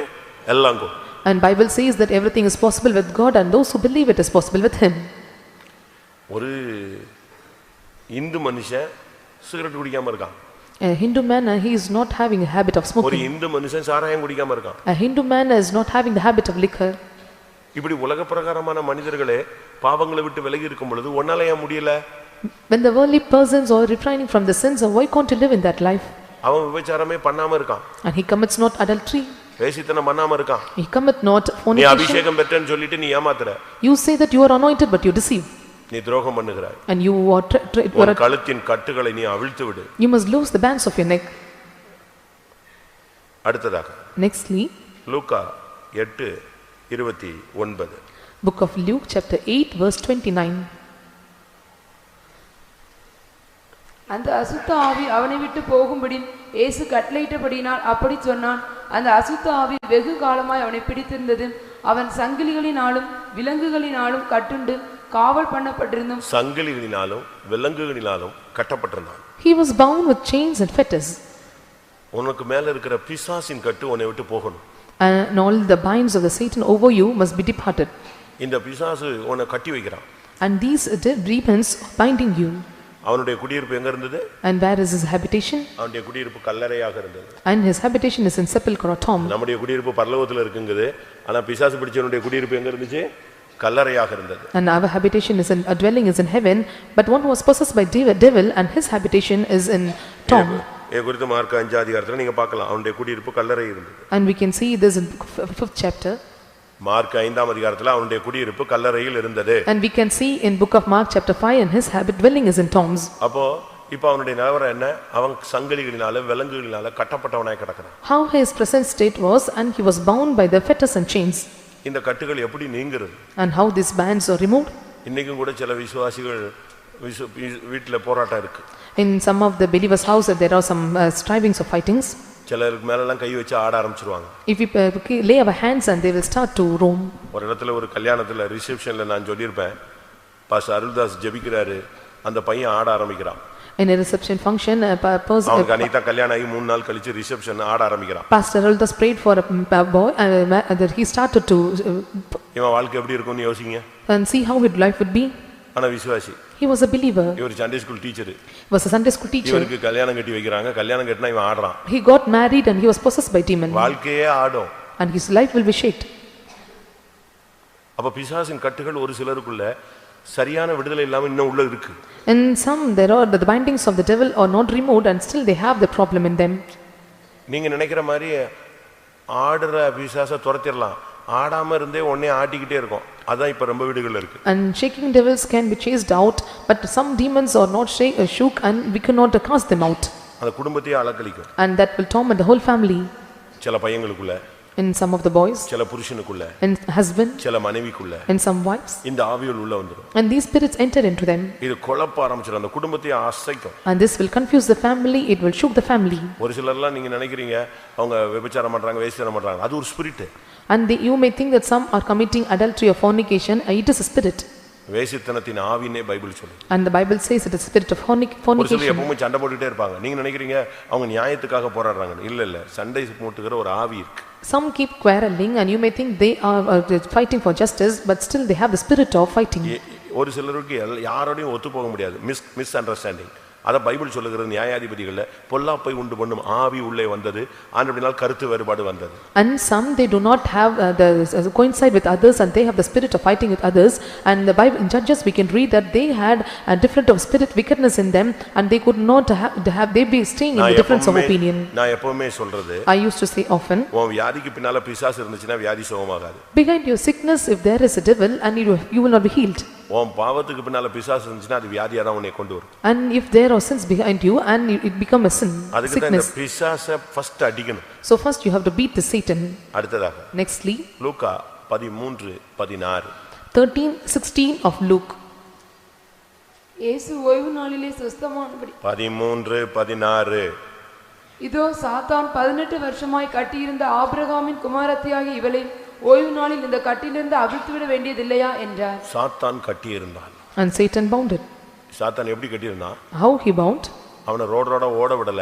Speaker 2: எல்லாம் கூடும்.
Speaker 1: And Bible says that everything is possible with God, and those who believe it is possible with him.
Speaker 2: ஒரு இந்து மனுஷன் சிகரெட் குடிக்காம இருக்கான்.
Speaker 1: A Hindu man, he is not having a habit of
Speaker 2: ஒரு
Speaker 1: smoking.
Speaker 2: இந்து மனுஷன் சாராயம் குடிக்காம இருக்கான்.
Speaker 1: A Hindu man is not having the habit of liquor.
Speaker 2: இப்படி உலக பிரகாரமான மனிதர்களே பாவங்களை விட்டு விலகி இருக்கும் பொழுது ஒன்னால ஏன் முடியல?
Speaker 1: When the worldly persons are refraining from the sins, why can't you live in that life?
Speaker 2: அவன் விபச்சாரமே பண்ணாம இருக்கான்.
Speaker 1: And he commits not adultery.
Speaker 2: வேசித்தனம் பண்ணாம இருக்கான்.
Speaker 1: He commit not
Speaker 2: நீ
Speaker 1: fornication.
Speaker 2: அபிஷேகம் பெற்றேன்னு சொல்லிட்டு நீ ஏமாத்துற.
Speaker 1: You say that you are anointed, but you deceive.
Speaker 2: நீ துரோகம் பண்ணுகிறாய்.
Speaker 1: And you are
Speaker 2: உன் கழுத்தின் கட்டுகளை நீ அவிழ்த்து விடு.
Speaker 1: You must loose the bands of your neck.
Speaker 2: அடுத்ததாக
Speaker 1: Nextly,
Speaker 2: Luca 8:29.
Speaker 1: book of Luke chapter 8 verse 29.
Speaker 3: அந்த அசுத்த ஆவி அவனை விட்டு போகும்படி இயேசு கட்டளையிட்டபடியினால் அப்படி சொன்னான். அந்த அசுத்த ஆவி வெகு காலமாய் அவனை பிடித்திருந்தது. அவன் சங்கிலிகளினாலும் விலங்குகளினாலும் கட்டுண்டு காவல் பண்ணப்பட்டிருந்தும்
Speaker 2: சங்கிலிகளினாலும் விலங்குகளினாலும் கட்டப்பட்டிருந்தான்.
Speaker 1: He was bound with chains and fetters.
Speaker 2: உனக்கு மேல இருக்கிற பிசாசின் கட்டு உன்னை விட்டு போகணும்.
Speaker 1: And all the binds of the Satan over you must be departed.
Speaker 2: இந்த பிசாசு உன்னை கட்டி வைக்கிறான்.
Speaker 1: And these demons binding you.
Speaker 2: அவனுடைய குடியிருப்பு எங்க இருந்தது?
Speaker 1: And where is his habitation?
Speaker 2: அவனுடைய குடியிருப்பு கல்லறையாக இருந்தது.
Speaker 1: And his habitation is in sepulchre or tomb.
Speaker 2: நம்முடைய குடியிருப்பு பரலோகத்துல இருக்குங்குது. ஆனா பிசாசு பிடிச்சவனுடைய குடியிருப்பு எங்க இருந்துச்சு? கல்லறையாக இருந்தது.
Speaker 1: And our habitation is a dwelling is in heaven, but one who was possessed by devil and his habitation is in tomb.
Speaker 2: குறித்து மார்க் 5 அதிகாரத்துல நீங்க பார்க்கலாம் அவனுடைய குடியிருப்பு கல்லறை இருந்தது.
Speaker 1: And we can see this in 5th chapter.
Speaker 2: Mark 5ஆம் அதிகாரத்துல அவனுடைய குடியிருப்பு கல்லறையில் இருந்தது.
Speaker 1: And we can see in book of Mark chapter 5 and his dwelling is in tombs.
Speaker 2: அப்போ இப்போ அவனுடைய நிலவரம் என்ன? அவன் சங்கிலிகளினால விலங்குகளினால கட்டப்பட்டவனாய் கிடக்கிறான்.
Speaker 1: How his present state was, and he was bound by the fetters and chains.
Speaker 2: இந்த கட்டுகள் எப்படி நீங்குறது?
Speaker 1: And how these bands are removed?
Speaker 2: இன்னைக்கும் கூட சில விசுவாசிகள் வீட்ல போராட்டம் இருக்கு.
Speaker 1: In some of the believers house there are some strivings or fightings.
Speaker 2: சிலருக்கு மேல எல்லாம் கை வச்சு ஆட ஆரம்பிச்சிடுவாங்க.
Speaker 1: If we lay our hands and they will start to roam.
Speaker 2: ஒரு இடத்துல ஒரு கல்யாணத்துல ரிசெப்ஷன்ல நான் சொல்லிருப்பேன். பாஸ்டர் அருள்தாஸ் ஜெபிக்கிறாரு. அந்த பையன் ஆட ஆரம்பிக்கிறான்.
Speaker 1: In a reception function person
Speaker 2: அவனுக்கு அன்னைக்கு கல்யாணம் ஆகி 3 நாள் கழிச்சு ரிசெப்ஷன் ஆட ஆரம்பிக்கிறான்.
Speaker 1: Pastor Aruldas prayed for a boy and that he started to
Speaker 2: இவன் வாழ்க்கை எப்படி இருக்கும்னு யோசிங்க.
Speaker 1: and see how his life would be.
Speaker 2: ஆனா விசுவாசி.
Speaker 1: He was a believer.
Speaker 2: இவர் Sunday school teacher.
Speaker 1: He was a Sunday school teacher.
Speaker 2: இவருக்கு கல்யாணம் கட்டி வைக்கறாங்க. கல்யாணம் கட்டினா இவன் ஆடுறான்.
Speaker 1: He got married and he was possessed by demon.
Speaker 2: வாழ்க்கையே ஆடும்.
Speaker 1: And his life will be shaked.
Speaker 2: அப்ப பிசாசின் கட்டுகள் ஒரு சிலருக்குள்ள சரியான விடுதலை இல்லாம இன்னும் உள்ள இருக்கு.
Speaker 1: And some there are the bindings of the devil are not removed and still they have the problem in them.
Speaker 2: நீங்க நினைக்கிற மாதிரி ஆடுற பிசாசை துரத்திடலாம், ஆடாம இருந்தே உடனே ஆட்டிக்கிட்டே இருக்கும். அதான் இப்ப ரொம்ப வீடுகள்ல இருக்கு.
Speaker 1: And shaking devils can be chased out, but some demons are not shook and we cannot cast them out.
Speaker 2: அந்த குடும்பத்தையே அலக்கழிக்கும்.
Speaker 1: And that will torment the whole family.
Speaker 2: சில பையங்களுக்குள்ள,
Speaker 1: in some of the boys,
Speaker 2: சில புருஷனுக்குள்ள,
Speaker 1: in husband,
Speaker 2: சில மனைவிக்குள்ள,
Speaker 1: in some wives,
Speaker 2: இந்த ஆவிகள் உள்ள வந்துரும்.
Speaker 1: and these spirits enter into them.
Speaker 2: இது குழப்ப ஆரம்பிச்சிரும், அந்த குடும்பத்தையே அசைக்கும்.
Speaker 1: And this will confuse the family, it will shook the family.
Speaker 2: ஒரு சிலர்லாம் நீங்க நினைக்கிறீங்க அவங்க விபச்சாரம் பண்றாங்க, வேசித்தனம் பண்றாங்க, அது ஒரு spirit.
Speaker 1: And you may think that some are committing adultery or fornication, it is a spirit.
Speaker 2: வேசித்தனத்தின் ஆவினே பைபிள் சொல்லுது.
Speaker 1: And the Bible says it is spirit of fornication.
Speaker 2: ஒரு சிலர் எப்பவுமே சண்டை போட்டுட்டே இருப்பாங்க. நீங்க நினைக்கிறீங்க அவங்க நியாயத்துக்காக போராடுறாங்க. இல்ல இல்ல, சண்டை போட்டுக்கிற ஒரு ஆவி இருக்கு.
Speaker 1: Some keep quarreling and you may think they are fighting for justice, but still they have the spirit of fighting.
Speaker 2: ஒரு சிலருக்கு யாரோடையும் ஒத்து போக முடியாது, மிஸ் அண்டர்ஸ்டாண்டிங். அத பைபிள் சொல்லுகிறது, நியாயாதிபதிகள்ல பொல்லாப்பை உண்டு பண்ணும் ஆவி உள்ளே வந்தது, ஆனபடியால் கருத்து வேறுபாடு வந்தது.
Speaker 1: And some they do not have the coincide with others and they have the spirit of fighting with others. And the Bible in Judges we can read that they had a different of spirit wickedness in them and they could not have they be staying in the difference of opinion.
Speaker 2: நான் எப்பவுமே சொல்றது,
Speaker 1: I used to say often,
Speaker 2: உன் வியாதிக்கு பின்னால பிசாசு இருந்துச்சுனா வியாதி சுகமாகாது.
Speaker 1: behind your sickness if there is a devil and you will not be healed.
Speaker 2: உன் பாவத்துக்கு பின்னால பிசாசு இருந்துச்சுனா அது வியாதியா தான் உன்னை கொண்டு வரும்.
Speaker 1: And if there are sins behind you and it become a sin,
Speaker 2: அதுக்கு தான் இந்த பிசாசை ஃபர்ஸ்ட் அடிக்கணும்.
Speaker 1: So first you have to beat the Satan.
Speaker 2: அடுத்ததாக
Speaker 1: Nextly
Speaker 2: லூக்கா 13:16
Speaker 1: 13:16 of Luke.
Speaker 3: இயேசு ஓய்வு நாளிலே சுஸ்தமானபடி
Speaker 2: 13:16
Speaker 3: இதோ சாத்தான் 18 வருஷமாய் கட்டியிருந்த ஆபிரகாமின் குமாரத்தியாகிய இவளை ஓய்வு நாளில் இந்த கட்டிலிருந்து அவிழ்த்து விட வேண்டியதில்லையா என்றார்.
Speaker 2: சாத்தான் கட்டியிருந்தான்.
Speaker 1: And Satan bound it.
Speaker 2: சாத்தான் எப்படி கட்டியிருந்தான்?
Speaker 1: How he bound?
Speaker 2: அவனை ரோட ஓட விடல,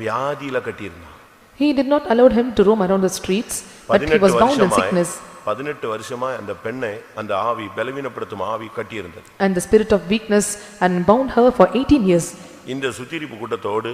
Speaker 2: வியாதியில கட்டியிருந்தான்.
Speaker 1: He did not allow him to roam around the streets, but he was bound in sickness.
Speaker 2: 18 வருஷமா அந்த பெண்ணை அந்த ஆவி பலவீனப்படுத்தும் ஆவி கட்டியிருந்தது.
Speaker 1: And the spirit of weakness and bound her for 18 years.
Speaker 2: இந்த சுத்திரிப்பு கூட்டத்தோடு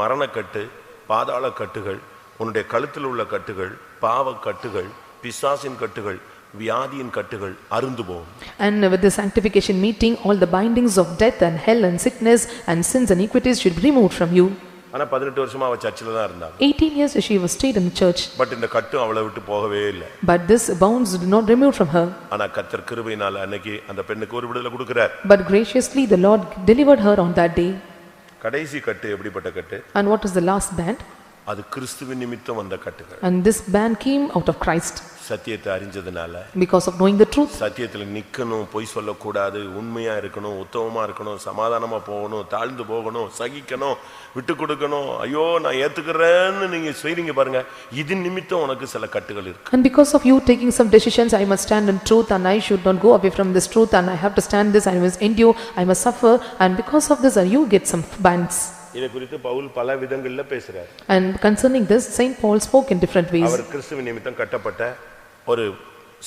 Speaker 2: மரணக்கட்டு, பாதாள கட்டுகள், உன்னுடைய கழுத்தில் உள்ள கட்டுகள், பாவ கட்டுகள், பிசாசின் கட்டுகள், வியாதியின் கட்டுகள் அறுந்து போகும்.
Speaker 1: And with the sanctification meeting all the bindings of death and hell and sickness and sins and iniquities should be removed from you.
Speaker 2: ஆனா 18 வருஷமா அவ சர்ச்சில தான் இருந்தா.
Speaker 1: 18 years she was stayed in the church.
Speaker 2: But இந்த கட்டு அவளை விட்டு போகவே இல்லை.
Speaker 1: But this bonds did not remove from her.
Speaker 2: ஆனா கர்த்தர் கிருபையினால அன்னைக்கு அந்த பெண்ணுக்கு ஒரு விடுதலை கொடுக்கிறார்.
Speaker 1: But graciously the Lord delivered her on that day.
Speaker 2: கடைசி கட்டு எப்படிப்பட்ட கட்டு?
Speaker 1: And what is the last band?
Speaker 2: அது கிறிஸ்துவின் நிமித்தம் வந்த கட்டுகள்.
Speaker 1: And this band came out of Christ.
Speaker 2: சத்தியத்தை அறிஞ்சதனால,
Speaker 1: because of knowing the truth.
Speaker 2: சத்தியத்துல நிக்கணும், பொய் சொல்லக்கூடாது, உண்மையா இருக்கணும், உத்தமமா இருக்கணும், சமாதானமா போகணும், தாழ்ந்து போகணும், சகிக்கணும், விட்டு கொடுக்கணும். ஐயோ நான் ஏத்துக்கிறேன்னு நீங்க செய்றீங்க பாருங்க, இது நிமித்தம் உனக்கு சில கட்டுகள் இருக்கு.
Speaker 1: And because of you taking some decisions, I must stand in truth and I should not go away from this truth and I have to stand this, I must endure, I must suffer, and because of this you get some bands.
Speaker 2: இதை குறித்து பவுல் பல விதங்கள்ல பேசுறார்.
Speaker 1: And concerning this Saint Paul spoke in different ways.
Speaker 2: அவர் கிறிஸ்துவின் நிமித்தம் கட்டப்பட்ட ஒரு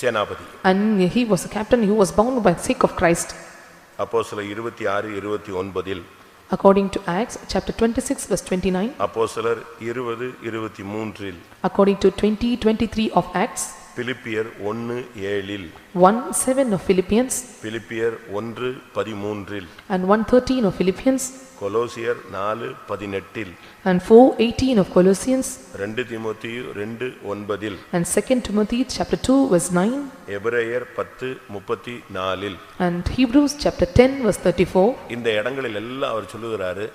Speaker 2: சேனாபதி.
Speaker 1: And he was a captain who was bound by the sake of Christ.
Speaker 2: அப்போஸ்தலர் 26:29
Speaker 1: According to Acts chapter 26 verse 29.
Speaker 2: அப்போஸ்தலர் 20:23
Speaker 1: According to 20:23 of Acts.
Speaker 2: பிலிப்பியர் 1:7
Speaker 1: 1:7 of Philippians.
Speaker 2: பிலிப்பியர் 1:13
Speaker 1: And 1:13 of Philippians.
Speaker 2: கொலோசியர் 4:18
Speaker 1: And 4:18 of Colossians.
Speaker 2: 2 தீமோத்தேயு 2:9
Speaker 1: And 2 Timothy chapter 2 verse 9.
Speaker 2: எபிரேயர் 10:34
Speaker 1: And Hebrews chapter 10 verse 34.
Speaker 2: இந்த இடங்களில் எல்லாம் அவர் சொல்லுகிறாரு,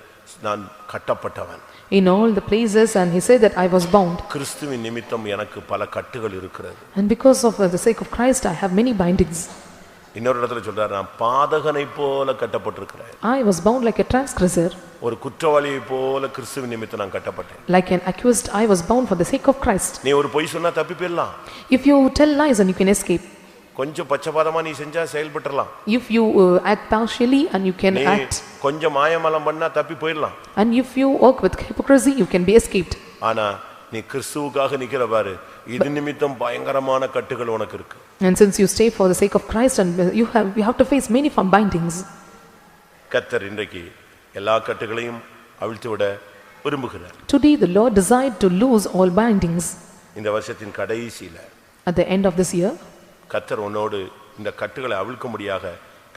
Speaker 2: நான் கட்டப்பட்டவன்.
Speaker 1: In all the places, and he said that I was bound.
Speaker 2: கிறிஸ்துவின் நிமித்தம் எனக்கு பல கட்டுகள் இருக்கிறது.
Speaker 1: And because of the sake of Christ I have many bindings.
Speaker 2: இன்னொரு இடத்துல சொல்றாரு, நான் பாதகனை போல கட்டப்பட்டிருக்கிறேன்.
Speaker 1: I was bound like a transgressor.
Speaker 2: ஒரு குற்றவாளியை போல கிறிஸ்துவின் நிமித்தம் நான் கட்டப்பட்டேன்.
Speaker 1: Like an accused I was bound for the sake of Christ.
Speaker 2: நீ ஒரு பொய் சொன்னா தப்பி போயிடலாம்.
Speaker 1: If you tell lies and you can escape.
Speaker 2: கொஞ்சம் பச்சபாதமா நீ செஞ்சா செயல்பட்டுறலாம்.
Speaker 1: If you act partially and you can act.
Speaker 2: கொஞ்சம் மாயமலம் பண்ணா தப்பி போயிடலாம்.
Speaker 1: And if you work with hypocrisy you can be escaped.
Speaker 2: ஆனா நீ கிறிஸ்துவுக்காக நிக்கிற பாரு, இது நிமித்தம் பயங்கரமான கட்டுகள் உனக்கு இருக்கு.
Speaker 1: And since you stay for the sake of Christ and you have to face many bindings.
Speaker 2: கர்த்தர் இன்றைக்கு எல்லா கட்டுகளையும் அவிழ்த்து விட விரும்புகிறார்.
Speaker 1: Today the Lord desired to loose all bindings.
Speaker 2: இந்த வருஷத்தின் கடைசியில,
Speaker 1: at the end of this year,
Speaker 2: கர்த்தர் உன்னோடு இந்த கட்டுகளை அவிழ்க்கும்படியாக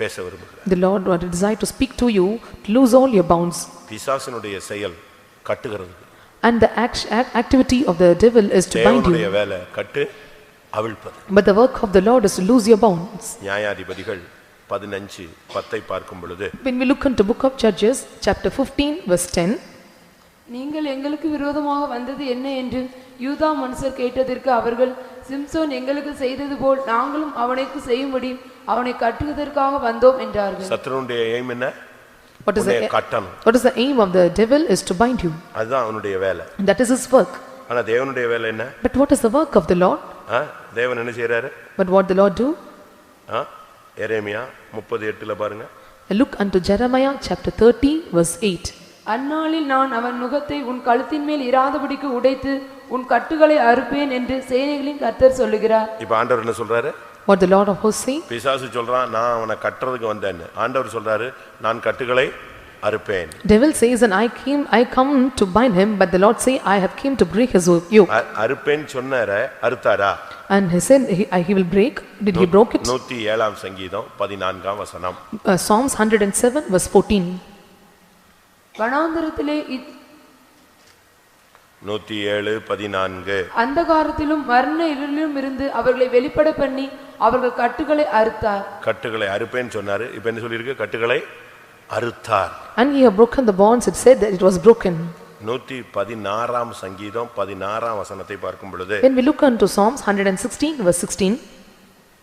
Speaker 2: பேச விரும்புகிறார்.
Speaker 1: The Lord desired to speak to you to loose all your bounds.
Speaker 2: பிசாசினுடைய செயல் கட்டுகிறது.
Speaker 1: And the activity of the devil is to bind
Speaker 2: தேவனுடைய
Speaker 1: you.
Speaker 2: வேலை கட்டு அவிழ்ப்பது.
Speaker 1: But the work of the Lord is to loose your bonds.
Speaker 2: நியாயாதிபதிகள் 15:10 பார்க்கும் பொழுது,
Speaker 1: When we look into book of Judges, chapter 15, verse 10,
Speaker 3: நீங்கள் எங்களுக்கு விரோதமாக வந்தது என்ன என்று யூதா மனுஷர் கேட்டதற்கு அவர்கள், சிம்சோன் எங்களுக்கு செய்தது போல் நாங்களும் அவனுக்கு செய்யும்படி அவனை கட்டுவதற்காக வந்தோம் என்றார்கள்.
Speaker 2: சத்துருடைய எய்ம் என்ன?
Speaker 1: what is
Speaker 2: கட்டணும்.
Speaker 1: what is the aim of the devil is to bind you.
Speaker 2: அதுதான் அவனுடைய வேலை.
Speaker 1: That is his work.
Speaker 2: ஆனா தேவனுடைய வேலை என்ன?
Speaker 1: But what is the work of the Lord?
Speaker 2: தேவன் என்ன செய்றாரு?
Speaker 1: But what the Lord do?
Speaker 2: எரேமியா 38ல பாருங்க.
Speaker 1: Look unto Jeremiah chapter 30 verse 8.
Speaker 3: அந்நாளில் நான் அவன் நுகத்தை உன் கழுத்தின் மேல் இராதபடிக்கு உடைத்து உன் கட்டுகளை அறுப்பேன் என்று சேனைகளின் கர்த்தர் சொல்லுகிறார்.
Speaker 2: இப்ப ஆண்டவர் என்ன சொல்றாரு?
Speaker 1: What the Lord of hosts say?
Speaker 2: பிசாசு சொல்றான் நான் அவனை கட்டறதுக்கு வந்தேன்னு. ஆண்டவர் சொல்றாரு நான் கட்டுகளை அறுப்பேன்.
Speaker 1: Devil says and I come to bind him, but the Lord say I have came to break his yoke.
Speaker 2: அறுப்பேன் சொன்னாரே, அறுத்தாரா?
Speaker 1: And he said he will break. Did he broke it?
Speaker 2: 107ஆம் சங்கீதம் 14ஆம் வசனம்.
Speaker 1: Psalms 107 verse 14.
Speaker 3: வனாந்தரத்திலே
Speaker 2: 107:14.
Speaker 3: அந்தகாரத்திலும் மரண இருளிலும் இருந்து அவர்களை வெளிப்பட பண்ணி அவர்கள் கட்டுகளை அறுத்தார்.
Speaker 2: கட்டுகளை அறுப்பேன்னு சொன்னாரு. இப்ப என்ன சொல்லிருக்கு? கட்டுகளை அறுத்தார்.
Speaker 1: And he have broken the bonds. It said that it was broken.
Speaker 2: 116ஆம் சங்கீதம் 16ஆம் வசனத்தை பார்க்கும் பொழுது,
Speaker 1: When we look unto Psalms 116 verse 16,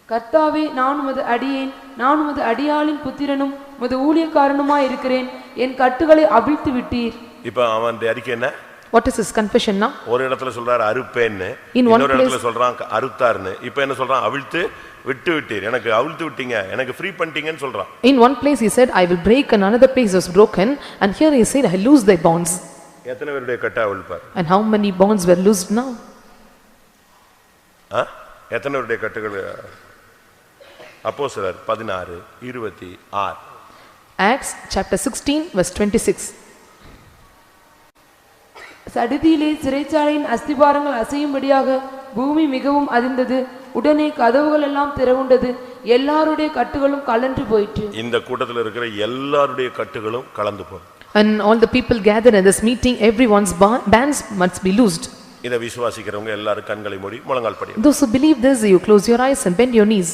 Speaker 3: கர்த்தாவே நான் உமது அடியேன், நான் உமது அடியாளின் புத்திரனும் உமது ஊழியக்காரனுமாய் இருக்கிறேன், என் கட்டுகளை அவிழ்த்து விட்டீர்.
Speaker 2: இப்ப அவன் அறிக்கை என்ன?
Speaker 1: what is his confession now?
Speaker 2: ஒரு இடத்துல சொல்றாரு அறுப்பேன்னு,
Speaker 1: In one
Speaker 2: இன்னொரு இடத்துல
Speaker 1: place-
Speaker 2: சொல்றான் அறுத்தார்னு. இப்ப என்ன சொல்றான்? அவிழ்த்து விட்டு விட்டீர், எனக்கு அவிழ்த்து விட்டீங்க, எனக்கு ஃப்ரீ பண்ணிட்டீங்கன்னு சொல்றான்.
Speaker 1: In one place he said I will break, and another place was broken, and here he said I loose thy bonds.
Speaker 2: எத்தனை பேருடைய கட்டை அவிழ்ப்பார்?
Speaker 1: And how many bonds were loosed now?
Speaker 2: எத்தனை பேருடைய கட்டுகள்? அப்போஸ்தலர் 16:26.
Speaker 1: Acts chapter 16 verse 26.
Speaker 3: சடுதியிலே சிறைச்சாலையின் அஸ்திபாரங்கள் அசையும்படியாக பூமி மிகவும் அதிர்ந்தது. உடனே கதவுகள் எல்லாம் திறவுண்டது. எல்லாருடைய கட்டுகளும் கலன்று போயிற்று.
Speaker 2: இந்த கூட்டத்தில் இருக்கிற எல்லாருடைய கட்டுகளும் கலந்து போகும்.
Speaker 1: And all the people gathered in this meeting, everyone's bands must be loosed.
Speaker 2: இதை விசுவாசிக்கிறவங்க எல்லாரும் கண்களை மூடி முழங்கால் படி.
Speaker 1: Those who believe this, you close your eyes and bend your knees.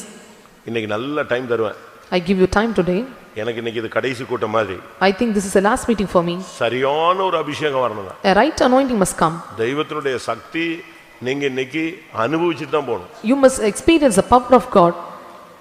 Speaker 2: இன்னைக்கு நல்ல டைம் தருவேன்.
Speaker 1: I give you time today.
Speaker 2: எனக்கு இன்னைக்கு இது கடைசி கூட்டம் மாதிரி.
Speaker 1: I think this is the last meeting for me.
Speaker 2: சரியான ஒரு அபிஷேகம் வரணும்.
Speaker 1: A right anointing must come.
Speaker 2: தெய்வத்தினுடைய சக்தி நீங்க இன்னைக்கு அனுபவிச்சுட்டு தான் போகணும்.
Speaker 1: You must experience the power of God.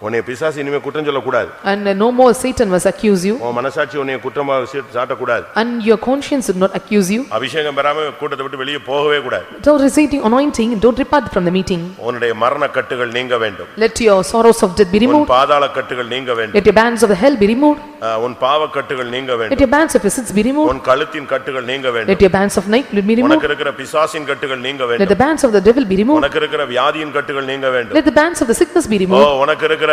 Speaker 2: உன்னை பிசாசு இனிமே குற்றம் சொல்லக்கூடாது.
Speaker 1: And no more Satan must accuse you.
Speaker 2: உன் மனசாட்சி உன்னை குற்றமாக சாட்டக்கூடாது.
Speaker 1: And your conscience should not accuse you.
Speaker 2: அபிஷேகம் பெறாம கூட்டத்தை விட்டு வெளியே போகவே கூடாது.
Speaker 1: Without receiving anointing, don't depart from the meeting.
Speaker 2: உன்னுடைய மரண கட்டுகள் நீங்க வேண்டும்.
Speaker 1: Let your sorrows of death be
Speaker 2: உன்
Speaker 1: removed.
Speaker 2: பாதாள கட்டுகள் நீங்க வேண்டும்.
Speaker 1: Let your bands of the hell be removed.
Speaker 2: உன் பாவ கட்டுகள் நீங்க
Speaker 1: Let
Speaker 2: வேண்டும்.
Speaker 1: your bands of your sins be removed.
Speaker 2: உன் கழுத்தின் கட்டுகள் நீங்க வேண்டும்.
Speaker 1: Let your bands of night be removed.
Speaker 2: உனக்கு இருக்கிற பிசாசின் கட்டுகள் நீங்க
Speaker 1: Let
Speaker 2: வேண்டும்.
Speaker 1: the bands of the devil be removed.
Speaker 2: உனக்கு இருக்கிற வியாதியின் கட்டுகள் நீங்க வேண்டும்.
Speaker 1: Let the bands of the sickness be removed.
Speaker 2: உனக்கு இருக்கிற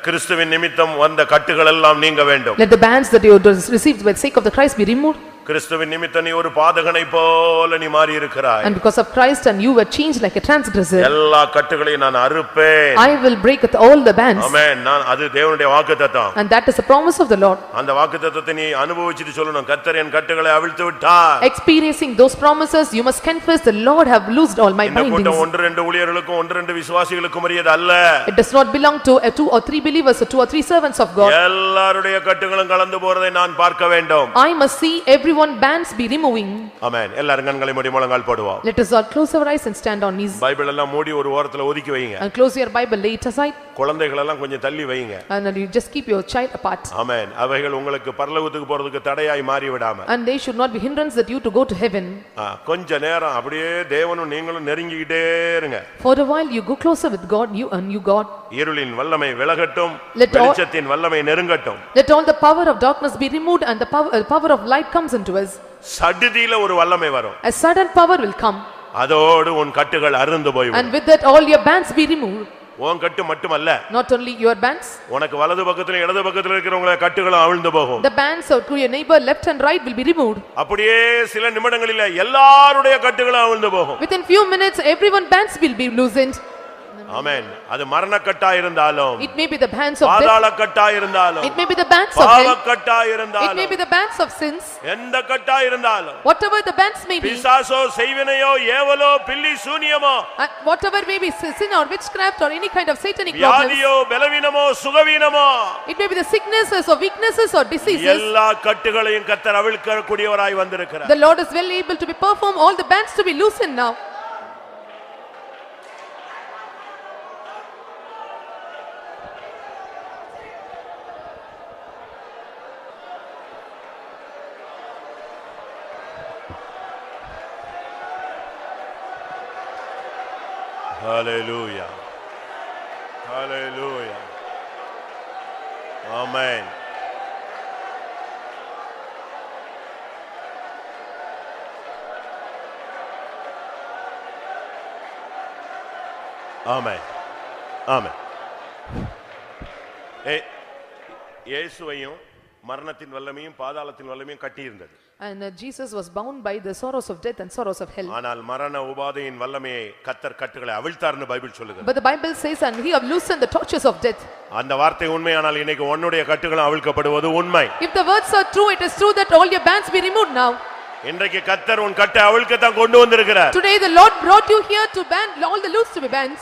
Speaker 2: கிறிஸ்துவின் நிமித்தம் வந்த கட்டுகள் எல்லாம் நீங்க வேண்டும்.
Speaker 1: Let the bands that you received by the sake of the Christ be removed.
Speaker 2: கிறிஸ்துவின் நிமித்தம் நீ ஒரு பாதகனை போல நீ மாறி இருக்கிறாய்.
Speaker 1: And because of Christ, and you were changed like a transgressor.
Speaker 2: எல்லா கட்டுகளையும் நான் அறுப்பேன்.
Speaker 1: I will break all the bands.
Speaker 2: ஆமென். நான் அது தேவனுடைய வாக்குத்தத்தம்.
Speaker 1: And that is the promise of the Lord.
Speaker 2: அந்த வாக்குத்தத்தத்தை நீ அனுபவிச்சிட்டு சொல்லணும், கர்த்தர் என் கட்டுகளை அவிழ்த்து விட்டார்.
Speaker 1: Experiencing those promises, you must confess the Lord have loosed all my
Speaker 2: இந்த
Speaker 1: bindings.
Speaker 2: கூட்டம் ஒன்று ரெண்டு ஊழியர்களுக்கும் ஒன்று ரெண்டு விசுவாசிகளுக்கும் உரியது அல்ல.
Speaker 1: It does not belong to 2 or 3 believers or 2 or 3 servants of God.
Speaker 2: எல்லாருடைய கட்டுகளும் கலந்து போறதை நான் பார்க்க வேண்டும்.
Speaker 1: I must see everyone bands be removing.
Speaker 2: ஆமென். எல்லாரும் கண்களை மூடி முழங்கால் போடுவோம்.
Speaker 1: Let us all close our eyes and stand on knees.
Speaker 2: Bible எல்லாம் மூடி ஒரு ஓரத்துல ஒதுக்கி வைங்க.
Speaker 1: And close your Bible, lay it aside.
Speaker 2: குழந்தைகள் எல்லாம் கொஞ்சம் தள்ளி வைங்க.
Speaker 1: And then you just keep your child apart.
Speaker 2: ஆமென். அவைகள் உங்களுக்கு பரலோகத்துக்கு போறதுக்கு தடையாய் மாறி விடாம.
Speaker 1: And they should not be hindrance that you to go to heaven.
Speaker 2: கொஞ்ச நேரம் அப்படியே தேவனும் நீங்களும் நெருங்கிக்கிட்டே இருங்க.
Speaker 1: For a while you go closer with God, you and you God.
Speaker 2: இருளின் வல்லமை விலகட்டும்,
Speaker 1: Let all-
Speaker 2: வெளிச்சத்தின் வல்லமை நெருங்கட்டும்.
Speaker 1: Let all the power of darkness be removed and the power of light comes into us.
Speaker 2: சடுதியில ஒரு வல்லமை வரும்.
Speaker 1: A sudden power will come.
Speaker 2: அதோடு உன் கட்டுகள் அறுந்து போய்விடும்.
Speaker 1: And with that all your bands be removed.
Speaker 2: உன் கட்டு மட்டுமல்ல,
Speaker 1: Not only your bands,
Speaker 2: உனக்கு வலது பக்கத்துல இடது பக்கத்துல இருக்கிறவங்க கட்டுகளும் அவிழ்ந்து போகும்.
Speaker 1: the bands of to your neighbor left and right will be removed.
Speaker 2: அப்படியே சில நிமிடங்களில் எல்லாருடைய கட்டுகளும் அவிழ்ந்து போகும்.
Speaker 1: Within few minutes everyone bands will be loosened.
Speaker 2: ஆமென். அது மரணக்கட்டா இருந்தாலும்,
Speaker 1: it may be the bands of death,
Speaker 2: பாதாளக்கட்டா இருந்தாலும்,
Speaker 1: it may be the bands of hell,
Speaker 2: பாவக்கட்டா
Speaker 1: it
Speaker 2: இருந்தாலும்,
Speaker 1: may be the bands of sins,
Speaker 2: எந்த கட்டா இருந்தாலும்,
Speaker 1: whatever the bands may be,
Speaker 2: பிசாசோ செய்வினையோ ஏவலோ Billy சூனியமோ,
Speaker 1: whatever may be sin or witchcraft or any kind of satanic problems,
Speaker 2: வியாதியோ பலவீனமோ சுகவீனமோ,
Speaker 1: it may be the sicknesses or weaknesses or diseases,
Speaker 2: எல்லா கட்டுகளையும் கர்த்தர் அவிழ்க்க கூடியவராய் வந்திருக்கிறார்.
Speaker 1: the Lord is well able to be perform all the bands to be loosened now.
Speaker 2: Hallelujah. Hallelujah. Amen. Amen. Amen. இயேசுவையும் மரணத்தின் வல்லமையும் பாதாளத்தின் வல்லமையும் கட்டி இருந்தது.
Speaker 1: And Jesus was bound by the sorrows of death and sorrows of hell.
Speaker 2: ஆனால் மரண உபாதையின் வல்லமையை கர்த்தர் கட்டுகளை அவிழ்த்தார்னு பைபிள் சொல்லுகிறது.
Speaker 1: But the Bible says and he have loosened the torches of death.
Speaker 2: அந்த வார்த்தை உண்மையானால் இன்னைக்கு உன்னுடைய கட்டுகள் அவிழ்க்கப்படுவது உண்மை.
Speaker 1: If the words are true, it is true that all your bands be removed now.
Speaker 2: இன்றைக்கு கர்த்தர் உன் கட்டை அவிழ்க்க தான் கொண்டு வந்திருக்கிறார்.
Speaker 1: Today the Lord brought you here to band all the loose to be bands.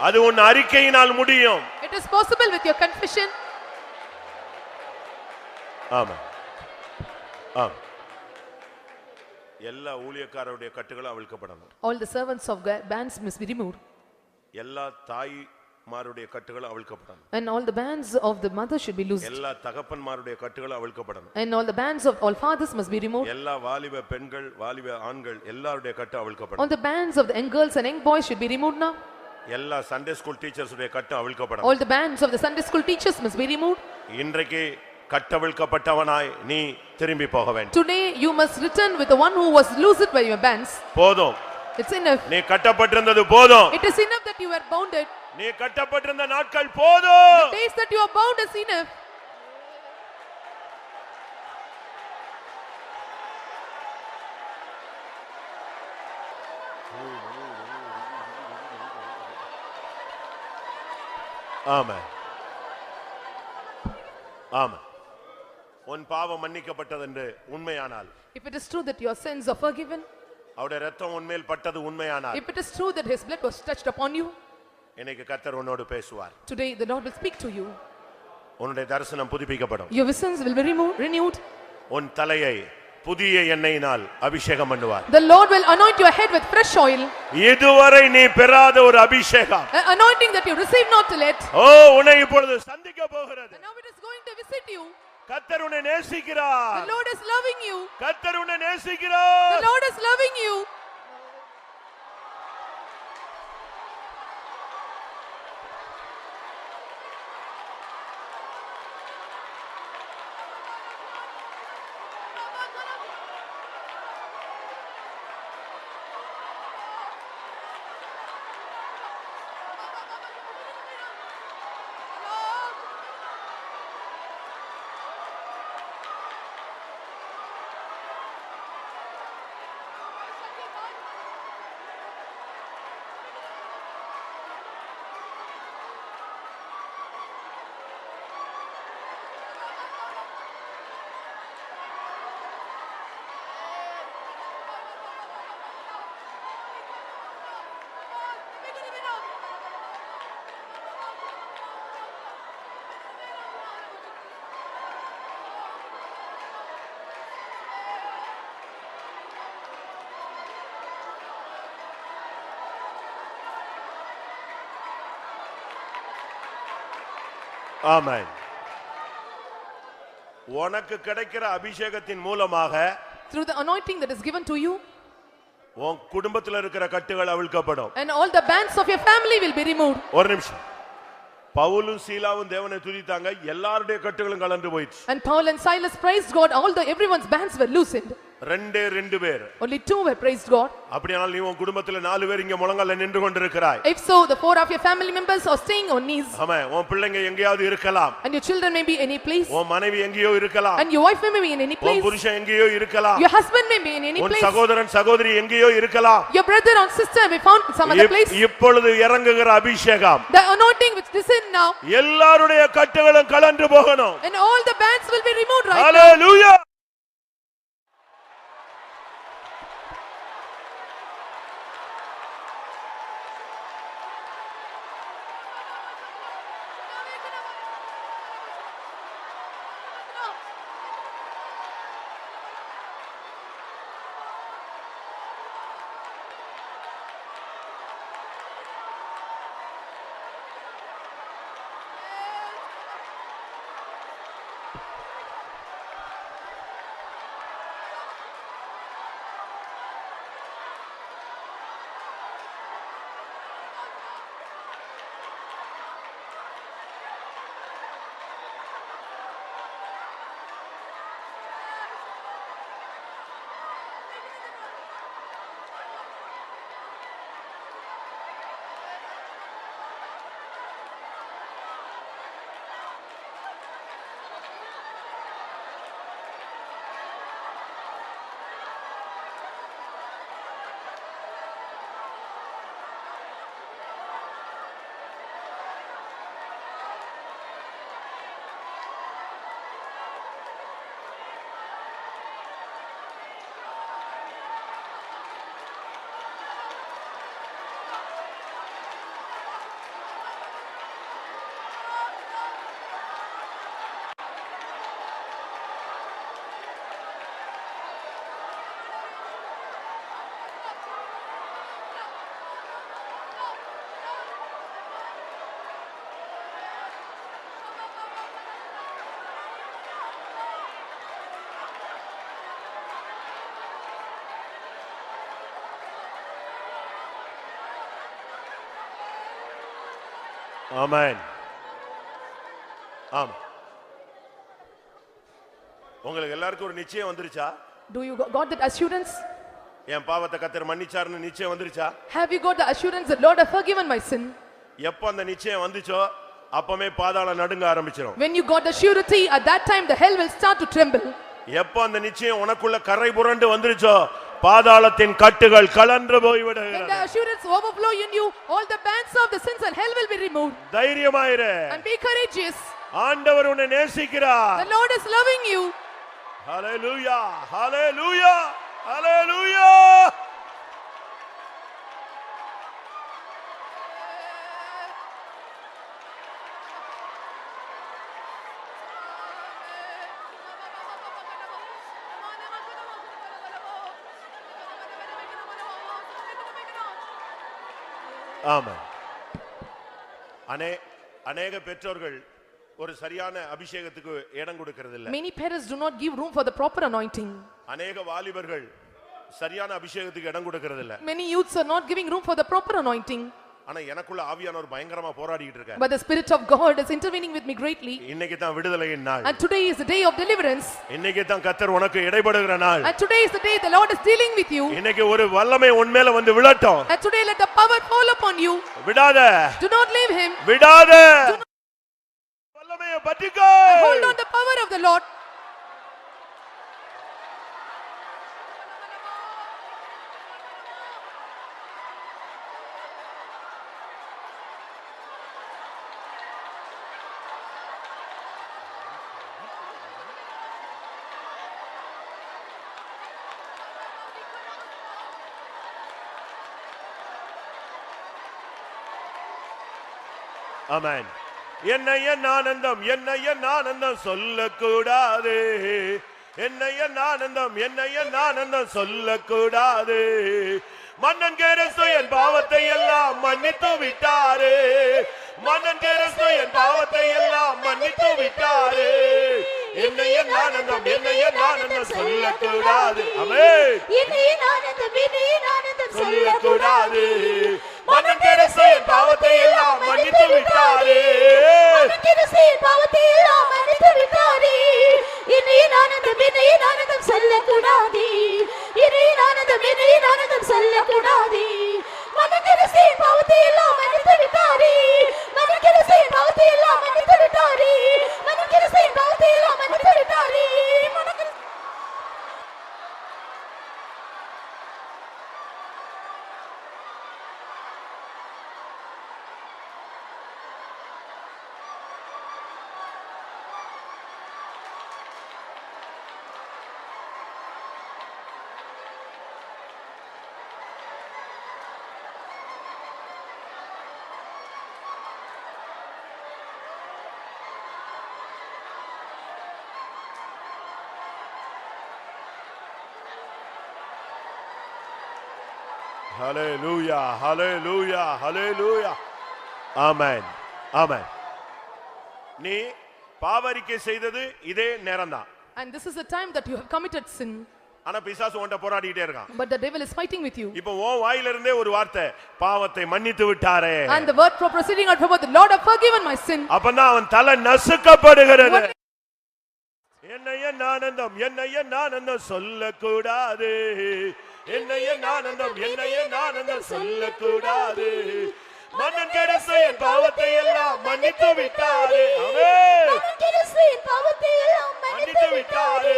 Speaker 2: அது உன் அறிக்கையினால் முடியும்.
Speaker 1: It is possible with your confession.
Speaker 2: ஆமா. ஆம். எல்லா ஊழியக்காரருடைய கட்டுகளும் அவிழ்க்கப்படணும்.
Speaker 1: All the servants of God bands must be removed.
Speaker 2: எல்லா தாய்மாருடைய கட்டுகளும் அவிழ்க்கப்படணும்.
Speaker 1: And all the bands of the mother should be loosed.
Speaker 2: எல்லா தகப்பன்மாருடைய கட்டுகளும் அவிழ்க்கப்படணும்.
Speaker 1: And all the bands of all fathers must be removed.
Speaker 2: எல்லா வாலிப பெண்கள் வாலிப ஆண்கள் எல்லாருடைய கட்டு
Speaker 1: All
Speaker 2: அவிழ்க்கப்படணும்.
Speaker 1: the bands of the young girls and young boys should be removed now.
Speaker 2: எல்லா Sunday school teachers உடைய கட்டு அவிழ்க்கப்படணும்.
Speaker 1: All the bands of the Sunday school teachers must be removed.
Speaker 2: இன்றைக்கு கட்டவிழ்க்கப்பட்டவனாய் நீ திரும்பி போக வேண்டும்.
Speaker 1: Today you must return with the one who was loosed by your bands.
Speaker 2: போதும்.
Speaker 1: It's enough.
Speaker 2: நீ கட்டப்பட்டிருந்தது போதும்.
Speaker 1: It is enough that you were bounded.
Speaker 2: நீ கட்டப்பட்டிருந்த நாட்கள் போதும்.
Speaker 1: The days that you are bound is enough.
Speaker 2: ஆமென். ஆமென். உன் பாவம் மன்னிக்கப்பட்டது என்று உண்மையானால்,
Speaker 1: If it is true that your sins are forgiven,
Speaker 2: அவருடைய இரத்தம் உன்மேல் பட்டது உண்மையானால்,
Speaker 1: if it is true that his blood was touched upon you,
Speaker 2: இன்னைக்கு கர்த்தர் உன்னோடு பேசுவார்.
Speaker 1: today the Lord will speak to you.
Speaker 2: உன்னுடைய தரிசனம் புதுப்பிக்கப்படும்.
Speaker 1: Your visions will be renewed.
Speaker 2: உன் தலையை புதிய எண்ணெயினால் அபிஷேகம் பண்ணுவார்.
Speaker 1: The Lord will anoint your head with fresh oil.
Speaker 2: இதுவரை நீ பெறாத ஒரு அபிஷேகம்.
Speaker 1: An anointing that you receive not till yet.
Speaker 2: ஓ, உன்னை இப்பொழுது சந்திக்க போகிறது.
Speaker 1: And now it is going to visit you.
Speaker 2: கர்த்தர் உன்னை நேசிக்கிறார்.
Speaker 1: The Lord is loving you.
Speaker 2: கர்த்தர் உன்னை நேசிக்கிறார்.
Speaker 1: The Lord is loving you.
Speaker 2: ஆமென். உனக்கு கிடைக்கிற அபிஷேகத்தின் மூலமாக,
Speaker 1: through the anointing that is given to you,
Speaker 2: உன் குடும்பத்தில் இருக்கிற கட்டுகள் அவிழ்க்கப்படும்.
Speaker 1: and all the bands of your family will be removed.
Speaker 2: ஒரு நிமிஷம். பவுலும் சீலாவும் தேவனை துதித்தாங்க, எல்லாருடைய கட்டுகளும் கலந்து போயிடுச்சு.
Speaker 1: And Paul and Silas praised God, everyone's bands were loosened.
Speaker 2: ரெண்டு பேர்.
Speaker 1: Only 2 were praised God.
Speaker 2: அப்படியானால் நீ உன் குடும்பத்துல 4 பேர் இங்க முழங்கால்ல நின்று கொண்டிருக்கிறாய்.
Speaker 1: If so, the 4 of your family members are staying on knees.
Speaker 2: ஆமென். உன் பிள்ளைங்க எங்கயாவது இருக்கலாம்.
Speaker 1: And your children may be any place.
Speaker 2: உன் மனைவி எங்கயோ இருக்கலாம்.
Speaker 1: And your wife may be in any place.
Speaker 2: உன் புருஷன் எங்கயோ இருக்கலாம்.
Speaker 1: Your husband may be in any place.
Speaker 2: உன் சகோதரன் சகோதரி எங்கயோ இருக்கலாம்.
Speaker 1: Your brother or sister may found some other place.
Speaker 2: இப்பொழுது இறங்குகிற அபிஷேகம்,
Speaker 1: the anointing which descend now,
Speaker 2: எல்லாருடைய கட்டுகளும் கலந்து போகணும்.
Speaker 1: and all the bands will be removed right now.
Speaker 2: Hallelujah. ஆமென். ஆம். உங்களுக்கு எல்லாருக்கும் ஒரு நிச்சயம் வந்துருச்சா?
Speaker 1: Do you got that assurance?
Speaker 2: என் பாவத்தை கர்த்தர் மன்னிச்சார்னு நிச்சயம் வந்துருச்சா?
Speaker 1: Have you got the assurance that Lord has forgiven my sin?
Speaker 2: எப்ப அந்த நிச்சயம் வந்துச்சோ அப்பமே பாதாளம் நடுங்க ஆரம்பிச்சிரும்.
Speaker 1: When you got the surety, at that time the hell will start to tremble.
Speaker 2: எப்ப அந்த நிச்சயம் உனக்குள்ள கரை புரண்டு வந்துருச்சோ பாதாளத்தின் கட்டுகள் கலன்று போய்விடுகிறது.
Speaker 1: When the assurance overflow in you, all the bands of the sins and hell will be removed.
Speaker 2: தைரியமாயிரு.
Speaker 1: And be courageous.
Speaker 2: ஆண்டவர் உன்னை நேசிக்கிறார்.
Speaker 1: The Lord is loving you.
Speaker 2: Hallelujah, hallelujah, hallelujah. ஆமென். அநேக பெற்றோர்கள் ஒரு சரியான அபிஷேகத்துக்கு இடம் கொடுக்கிறது இல்ல.
Speaker 1: Many parents do not give room for the proper anointing.
Speaker 2: அநேக வாலிபர்கள் சரியான அபிஷேகத்துக்கு இடம் கொடுக்கிறது இல்ல.
Speaker 1: Many youths are not giving room for the proper anointing.
Speaker 2: ஆனா எனக்குள்ள ஆவியானவர் பயங்கரமா போராடிட்டு இருக்கார்.
Speaker 1: But the Spirit of God is intervening with me greatly.
Speaker 2: இன்னைக்கு தான் விடுதலையின் நாள்.
Speaker 1: And today is the day of deliverance.
Speaker 2: இன்னைக்கு தான் கர்த்தர் உனக்கு இடைபடுகிற நாள்.
Speaker 1: And today is the day the Lord is dealing with you.
Speaker 2: இன்னைக்கு ஒரு வல்லமை உன் மேல வந்து விழட்டும்.
Speaker 1: And today let the power fall upon you.
Speaker 2: விடாத.
Speaker 1: Do not leave him.
Speaker 2: விடாத. வல்லமையை பற்றிக்கோ.
Speaker 1: Hold on the power of the Lord.
Speaker 2: ஆமென். என்ன ஆனந்தம் சொல்லக்கூடாது. என்ன ஆனந்தம் சொல்லக்கூடாது. மன்னன் கிறிஸ்து என் பாவத்தை எல்லாம் மன்னித்து விட்டாரே. மன்னன் கிறிஸ்து என் பாவத்தை எல்லாம் மன்னித்து விட்டாரே. என்ன ஆனந்தம் சொல்லக்கூடாது. ஆமென். என்ன ஆனந்தம் சொல்லக்கூடாது. மன்னன் கிறிஸ்து என் பாவத்தை எல்லாம் மன்னித்து விட்டாரே. மன்னன் கிறிஸ்து என் பாவத்தை எல்லாம் மன்னித்து விட்டாரே. என்ன ஆனந்தம்
Speaker 4: சொல்லக்கூடாது. இறையின் ஆனந்தம் இறையின் ஆனந்தம் சொல்லக்கூடாது. மனக்கரசின் பாவத்தை எல்லாம் மன்னித்து விட்டாரே. மனக்கரசின் பாவத்தை எல்லாம் மன்னித்து விட்டாரே. மனக்கரசின் பாவத்தை எல்லாம் மன்னித்து விட்டாரே.
Speaker 2: Hallelujah, hallelujah, hallelujah. Amen, amen. நீ பாவரிக்கை செய்தது இதே நேரம்தான்.
Speaker 1: And this is the time that you have committed sin.
Speaker 2: ஆனா பிசாசு உன்கிட்ட போராடிட்டே இருக்கான்.
Speaker 1: But the devil is fighting with you.
Speaker 2: இப்போ உன் வாயில இருந்தே ஒரு வார்த்தை, பாவத்தை மன்னித்து விட்டாரே.
Speaker 1: And the word proceeding out from the Lord have forgiven my sin.
Speaker 2: அப்பதான் அவன் தலை நசுக்கப்படுகிறது. என்னைய ஆனந்தம் என்னைய ஆனந்தம் சொல்லக்கூடாது. என்னைய ஆனந்தம் சொல்லக்கூடாது. மனக்கரசின் பாவத்தை எல்லாம் மன்னித்து விட்டாரே. ஆமென்.
Speaker 4: மனக்கரசின் பாவத்தை எல்லாம்
Speaker 2: மன்னித்து விட்டாரே.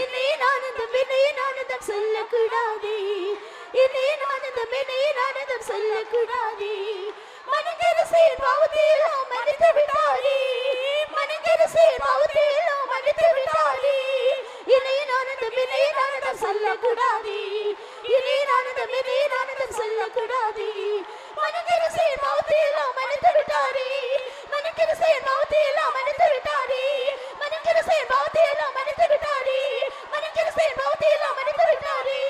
Speaker 4: இறையின் ஆனந்தம் சொல்லக்கூடாது. இறையின் ஆனந்தம் சொல்லக்கூடாது. மனக்கரசின் பாவத்தை எல்லாம் மன்னித்து விட்டாரே. மனக்கரசின் பாவத்தை எல்லாம் மன்னித்து விட்டாரே. இறையின் ஆனந்தம் சொல்லக்கூடாது. இறையின் ஆனந்தம் சொல்லக்கூடாது. மனக்கரசின் பாவத்தை எல்லாம் மன்னித்து விட்டாரே. மனக்கரசின் பாவத்தை எல்லாம் மன்னித்து விட்டாரே. மனக்கரசின் பாவத்தை எல்லாம் மன்னித்து விட்டாரே. மனக்கரசின் பாவத்தை எல்லாம் மன்னித்து விட்டாரே.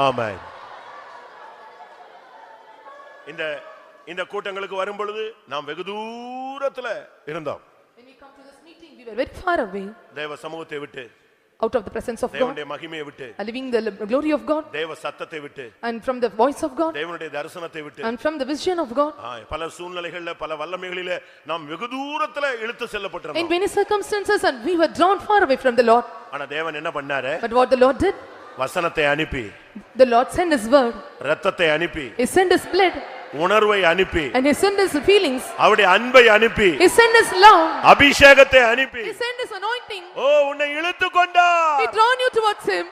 Speaker 2: ஆமென். இந்த கூட்டங்களுக்கு வரும் பொழுது நாம் வெகு தூரத்துல இருந்தோம்.
Speaker 1: When we come to this meeting, we were very far away.
Speaker 2: தேவ சமூகத்தை விட்டு,
Speaker 1: out of the presence of God,
Speaker 2: தேவனுடைய மகிமையை விட்டு,
Speaker 1: leaving the glory of God,
Speaker 2: தேவ சத்தத்தை விட்டு,
Speaker 1: and from the voice of God,
Speaker 2: தேவனுடைய தரிசனத்தை விட்டு,
Speaker 1: and from the vision of God.
Speaker 2: பல சூழ்நிலைகளில பல வல்லமைகளிலே நாம் வெகு தூரத்துல இழுத்து
Speaker 1: In
Speaker 2: செல்லப்பட்டிருந்தோம்.
Speaker 1: many circumstances, and we were drawn far away from the Lord.
Speaker 2: ஆனா தேவன் என்ன பண்ணாரு?
Speaker 1: But what the Lord did,
Speaker 2: வசனத்தை அனுப்பி,
Speaker 1: the Lord sent His word,
Speaker 2: இரத்தத்தை அனுப்பி,
Speaker 1: He sent His blood,
Speaker 2: உணர்வை அனுப்பி,
Speaker 1: and He sent His feelings,
Speaker 2: அவருடைய அன்பை அனுப்பி,
Speaker 1: He sent His love,
Speaker 2: அபிஷேகத்தை அனுப்பி,
Speaker 1: He sent His anointing,
Speaker 2: ஓ உன்னை இழுத்து கொண்டார்.
Speaker 1: He drawn you towards Him.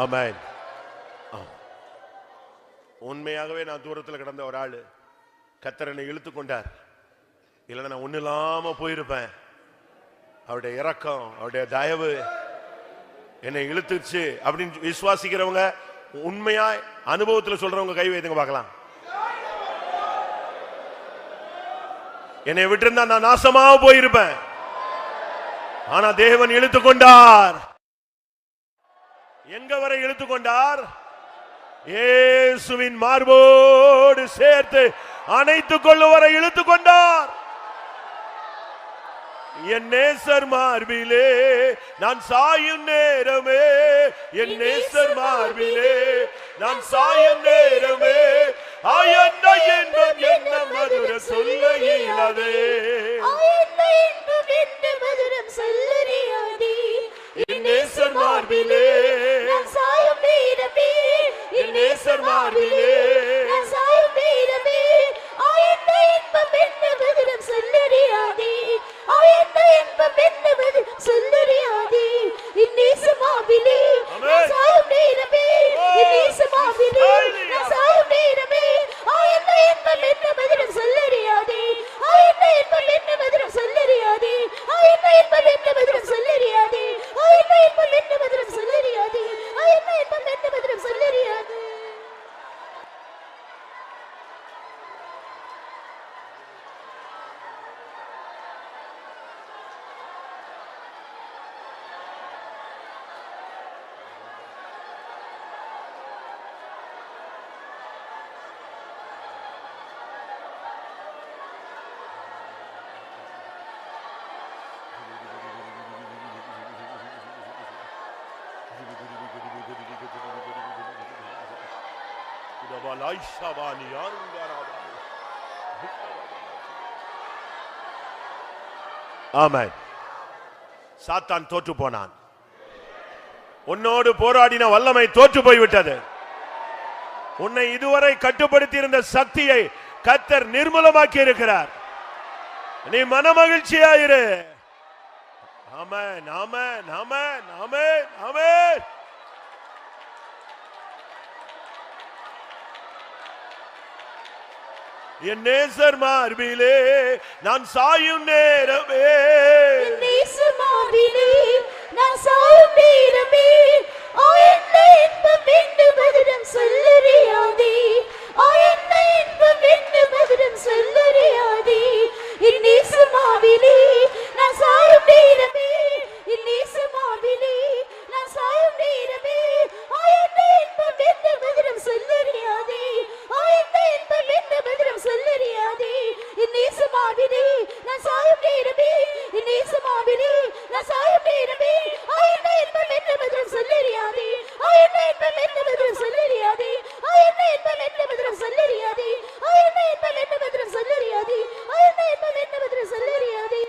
Speaker 2: ஆமென். உண்மையாகவே நான் தூரத்தில் கிடந்த ஒரு ஆளு கர்த்தர் என்னை இழுத்து கொண்டார். இல்லைன்னா நான் ஒண்ணு இல்லாம போயிருப்பேன். அவருடைய இரக்கம், அவருடைய தயவு என்னை இழுத்துச்சு அப்படின்னு விசுவாசிக்கிறவங்க, உண்மையா அனுபவத்தில் சொல்றவங்க கை வைத்துங்க பார்க்கலாம். என்னை விட்டிருந்தா நான் நாசமாக போயிருப்பேன். ஆனா தேவன் இழுத்து கொண்டார். எங்க வரை இழுத்து கொண்டார்? இயேசுவின் மார்போடு சேர்த்து அணைத்துக் கொள்ளும் வரை இழுத்து கொண்டார். என் நேசர் மார்பிலே நான் சாயும் நேரமே, என் நேசர் மார்பிலே நான் சாயும் நேரமே, ஆயன்ன என்பம் என்ன மதுர சொல்ல இயலாதே,
Speaker 4: ஆயன்ன என்பம் என்ன மதுரம் சொல்லறியாதே,
Speaker 2: என் நேசர் மார்பிலே
Speaker 4: நான் சாயும் நேரமே,
Speaker 2: என் நேசர் மார்பிலே
Speaker 4: நான் சாயும் நேரமே, ஆயன்ன என்பம் என்ன மதுரம் சொல்லறியாதே, ஆயன்ன என்பம் என்ன மதுரம் சொல்லறியாதே, என் நேசர் மார்பிலே நான் சாயும் நேரமே, என் நேசர் மார்பிலே நான் சாயும் நேரமே, ஆயன்ன என்பம் என்ன மதுரம் சொல்லறியாதே, ஆயன்ன என்பம் என்ன மதுரம் சொல்லறியாதே, ஆயன்ன என்பம் என்ன மதுரம் சொல்லறியாதே, ஆயன்ன என்பம் என்ன மதுரம் சொல்லறியாதே, ஆயன்ன என்பம் என்ன மதுரம் சொல்லறியாதே.
Speaker 2: ஆமென். சாத்தான் தோற்று போனான். உன்னோடு போராடின வல்லமை தோற்று போய்விட்டது. உன்னை இதுவரை கட்டுப்படுத்தி இருந்த சக்தியை கர்த்தர் நிர்மூலமாக்கி இருக்கிறார். நீ மனமகிழ்ச்சியாயிரு. ஆமென், ஆமென், ஆமென், ஆமென், ஆமென். என் நேசர் மார்பிலே நான் சாயும் நேரமே,
Speaker 4: என் நேசர் மார்பிலே நான் சாயும் நேரமே, ஆயன்ன என்பம் என்ன மதுரம் சொல்லறியாதே, ஆயன்ன என்பம் என்ன மதுரம் சொல்லறியாதே, என் நேசர் மார்பிலே நான் சாயும் நேரமே, என் நேசர் மார்பிலே நான் சாயும் நேரமே, ஆயன்ன என்பம் என்ன மதுரம் சொல்லறியாதே, ஆயன்ன என்பம் என்ன மதுரம் சொல்லறியாதே, என் நேசர் மார்பிலே நான் சாயும் நேரமே, என் நேசர் மார்பிலே நான் சாயும் நேரமே, ஆயன்ன என்பம் என்ன மதுரம் சொல்லறியாதே, ஆயன்ன என்பம் என்ன மதுரம் சொல்லறியாதே, ஆயன்ன என்பம் என்ன மதுரம் சொல்லறியாதே, ஆயன்ன என்பம் என்ன மதுரம் சொல்லறியாதே, ஆயன்ன என்பம் என்ன மதுரம் சொல்லறியாதே.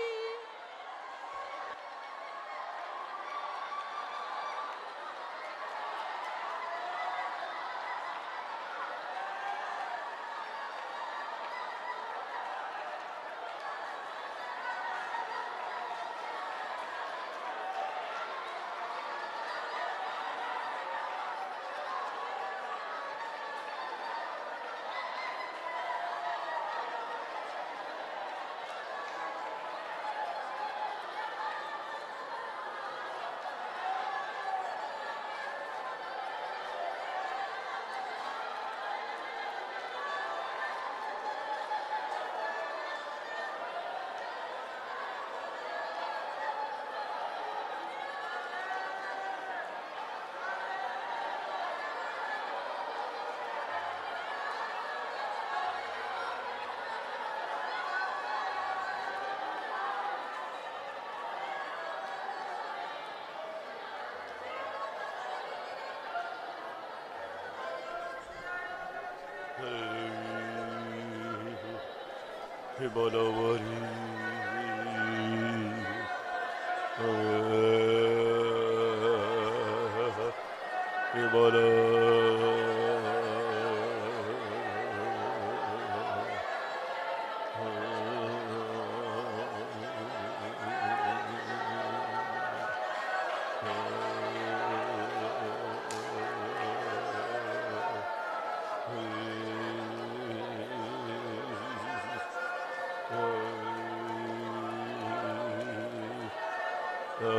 Speaker 2: Amen.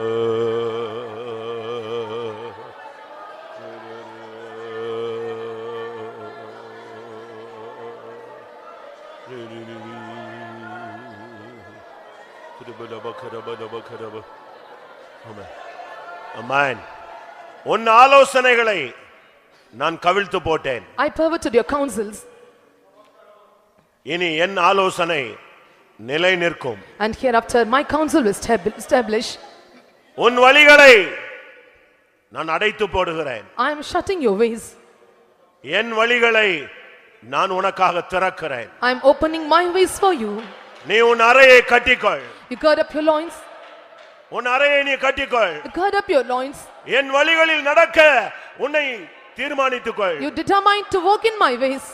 Speaker 2: உன் ஆலோசனைகளை நான் கவிழ்த்து போட்டேன்.
Speaker 1: I perverted your counsels.
Speaker 2: இனி என் ஆலோசனை நிலை நிற்கும்.
Speaker 1: And hereafter my counsel will establish.
Speaker 2: உன் வழிகளை நான் அடைத்து போடுகிறேன்.
Speaker 1: I am shutting your ways.
Speaker 2: என் வழிகளை நான் உனக்காக திறக்கிறேன்.
Speaker 1: I am opening my ways for you.
Speaker 2: நீ உன் அறையை கட்டிக்கொள்.
Speaker 1: You gird up your loins.
Speaker 2: உன் அறையை நீ கட்டிக்கொள்.
Speaker 1: You gird up your loins.
Speaker 2: என் வழிகளில் நடக்க உன்னை தீர்மானித்துக்கொள்.
Speaker 1: You determine to walk in my ways.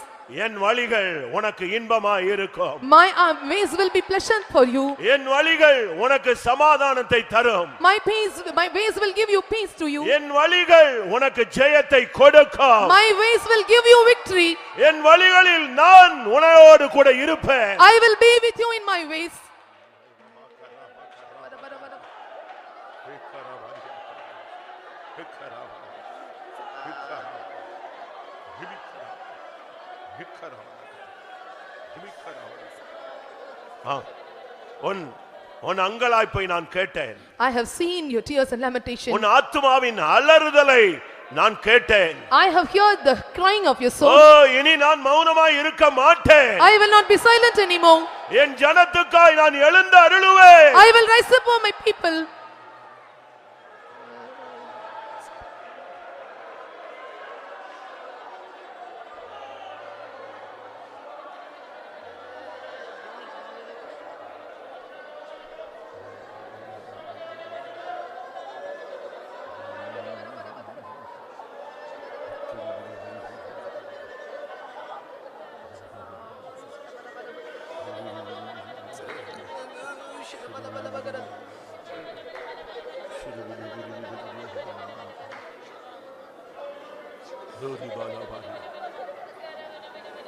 Speaker 2: என் வழிகள் உனக்கு இன்பமாய் இருக்கும்.
Speaker 1: My ways will be pleasant for you.
Speaker 2: என் வழிகள் உனக்கு சமாதானத்தை தரும்.
Speaker 1: My ways will give you peace to you.
Speaker 2: என் வழிகள் உனக்கு ஜெயத்தை கொடுக்கும்.
Speaker 1: My ways will give you victory.
Speaker 2: என் வழிகளில் நான் உன்னோடு கூட இருப்பேன்.
Speaker 1: I will be with you in my ways.
Speaker 2: உன் அங்கலாய்ப்பை நான் கேட்டேன்.
Speaker 1: I have seen your tears and lamentation.
Speaker 2: உன் ஆத்துமாவின் அலறுதலை நான் கேட்டேன்.
Speaker 1: I have heard the crying of your soul.
Speaker 2: இனி நான் மௌனமாய் இருக்க மாட்டேன்.
Speaker 1: I will not be silent anymore.
Speaker 2: என் ஜனத்துக்காய் நான் எழுந்து அருளுவேன்.
Speaker 1: I will rise up for my people.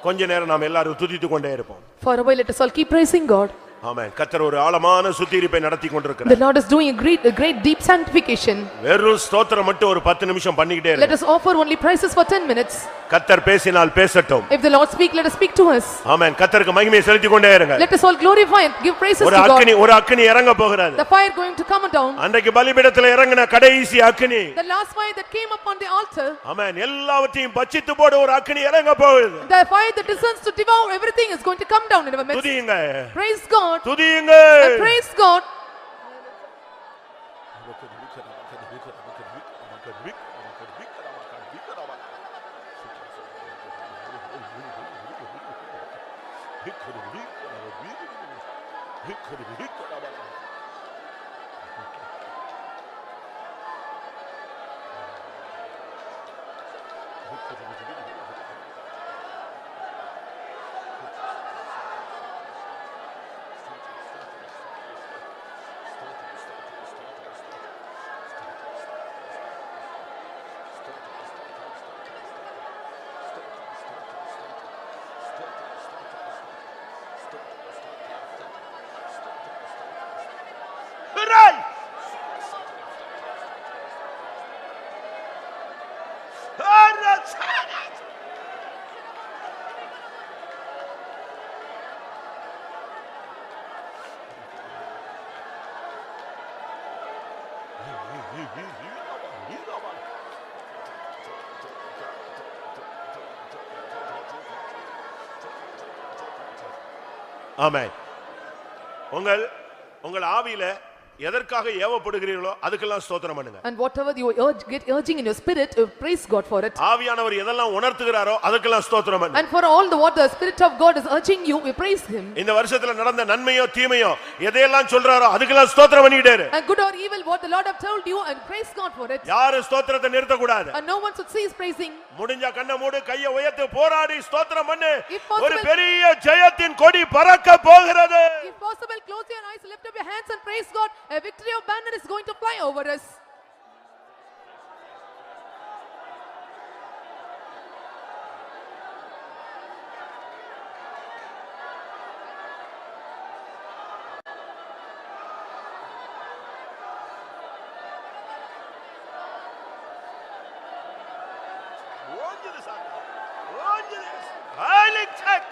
Speaker 2: கொஞ்ச நேரம் நாம் எல்லாரும் துதித்துக் கொண்டே இருப்போம்.
Speaker 1: For a while let us all keep praising God.
Speaker 2: ஆமென். கர்த்தர் ஒரு ஆழமான சுத்திகரிப்பை நடத்தி கொண்டிருக்கிறார்.
Speaker 1: The Lord is doing a great deep sanctification.
Speaker 2: வெறும் ஸ்தோத்திரம் மட்டும் ஒரு 10 நிமிஷம் பண்ணிக்கிட்டே
Speaker 1: Let us offer only praises for 10 minutes.
Speaker 2: கர்த்தர் பேசினால் பேசட்டும்.
Speaker 1: If the Lord speak, let us speak to us.
Speaker 2: ஆமென். கர்த்தருக்கு மகிமையை செலுத்திக் கொண்டே இருங்க.
Speaker 1: Let us all glorify and give praises to God.
Speaker 2: ஒரு அக்கினி இறங்க போகிறது.
Speaker 1: The fire going to come down.
Speaker 2: அன்றைக்கு பலிபீடத்தில் இறங்கின கடைசி அக்கினி.
Speaker 1: The last fire that came upon the altar.
Speaker 2: ஆமென். எல்லாவற்றையும் பட்சித்து போட ஒரு அக்கினி இறங்க போகுது.
Speaker 1: The fire that descends to devour everything is going to come down in our midst.
Speaker 2: துதியுங்க.
Speaker 1: Praise God.
Speaker 2: துதியுங்க.
Speaker 1: Praise God.
Speaker 2: ஆமென். உங்கள் ஆவியில எதற்காக ஏவப்படுகிறீர்களோ அதுக்கெல்லாம் ஸ்தோத்திரம் பண்ணுங்க.
Speaker 1: And whatever you get urging in your spirit, praise God for it.
Speaker 2: ஆவியானவர் எதெல்லாம் உணர்த்துகிறாரோ அதுக்கெல்லாம் ஸ்தோத்திரம் பண்ணுங்க.
Speaker 1: And for all what the spirit of God is urging you, we praise him.
Speaker 2: இந்த வருஷத்துல நடந்த நன்மையோ தீமையோ எதையெல்லாம் சொல்றாரோ அதுக்கெல்லாம் ஸ்தோத்திரம் பண்ணிட்டே இரு.
Speaker 1: And good or evil what the Lord have told you, and praise God for it.
Speaker 2: யாரும் ஸ்தோத்திரத்தை நிறுத்த கூடாது.
Speaker 1: And no one should cease praising.
Speaker 2: முடிஞ்சா கண்ணை மூடு, கையை உயர்த்தி போராடி ஸ்தோத்திரம் பண்ணு.
Speaker 1: Possible,
Speaker 2: ஒரு பெரிய ஜெயத்தின் கொடி பறக்க போகிறது.
Speaker 1: If possible, close your eyes, lift up your hands and praise God. A victory of banner is going to fly over us.
Speaker 2: ஓஞ்சுது சாமி, ஓஞ்சுது. Highly check.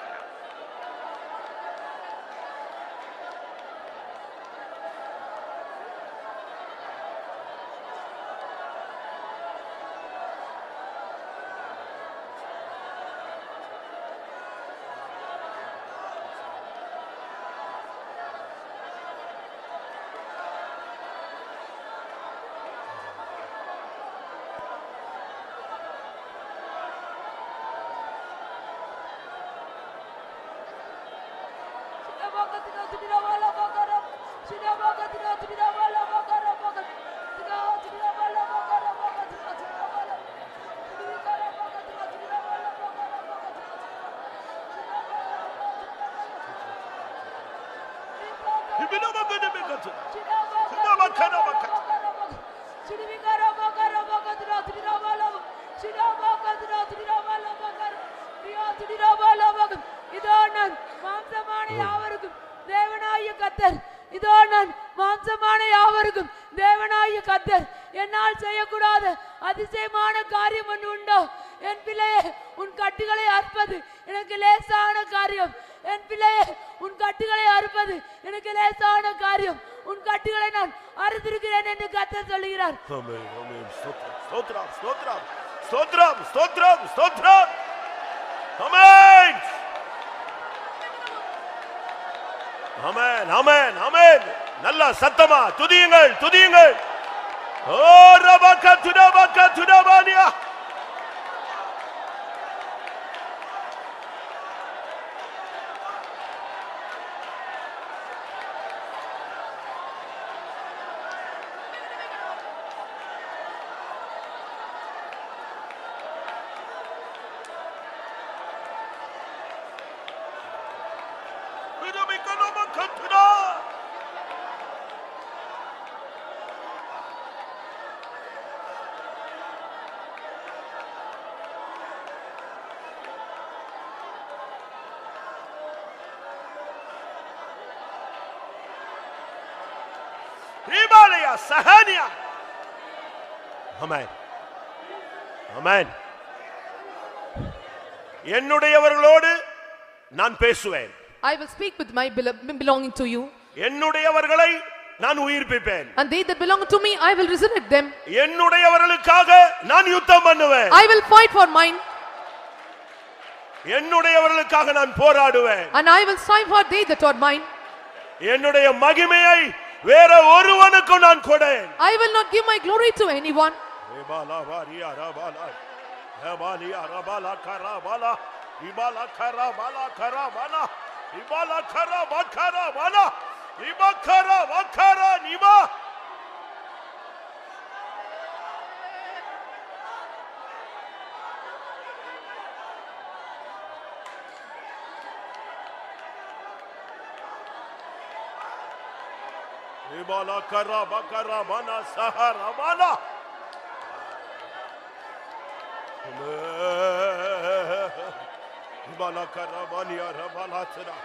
Speaker 3: இதோ நான் மாம்சமான யாவருக்கும் தேவனாகிய கர்த்தர், இதோ நான் மாம்சமான யாவருக்கும் தேவனாகிய கர்த்தர். என்னால் செய்யக்கூடாத அதிசயமான காரியம் ஒன்று உண்டோ? என் பிள்ளையே, உன் கட்டுகளை அறுப்பது எனக்கு லேசான காரியம். என் பிள்ளையே, உன் கட்டுகளை அறுப்பது எனக்கு லேசான காரியம். உன் கட்டுகளை நான் அறுத்திருக்கிறேன் என்று கர்த்தர் சொல்கிறார்.
Speaker 2: ஆமென், ஆமென். ஸ்தோத்திரம், ஸ்தோத்திரம், ஸ்தோத்திரம், ஸ்தோத்திரம், ஸ்தோத்திரம். ஆமென், ஆமென், ஆமென், ஆமென். நல்ல சத்தமா துதியுங்கள், துதியுங்கள். ஓ ரபக துடபக துடபானியா. Ribalaya Sahania. Amen. Amen. என்னுடையவர்களோடு நான் பேசுவேன்.
Speaker 1: I will speak with my belonging to you.
Speaker 2: என்னுடையவர்களை நான் உயிர்ப்பிப்பேன்.
Speaker 1: And they that belong to me, I will resurrect them.
Speaker 2: என்னுடையவர்களுக்காக நான் யுத்தம் பண்ணுவேன்.
Speaker 1: I will fight for mine.
Speaker 2: என்னுடையவர்களுக்காக நான் போராடுவேன்.
Speaker 1: And I will strive for they that are mine.
Speaker 2: என்னுடைய மகிமையை வேற ஒருவனுக்கும் நான் கொடேன்.
Speaker 1: I will not give my glory to anyone.
Speaker 2: ரிபாலா Wadia ரபாலா ரபாலியா ரபாலா கராபாலா ரிபாலா கராபாலா கராபாலா ரிபாலா கராபா கராபாலா ரிபக்கரா வக்கரா Nipah. Ibala karaba karabana saharabana. Ibala karabani arabala tira.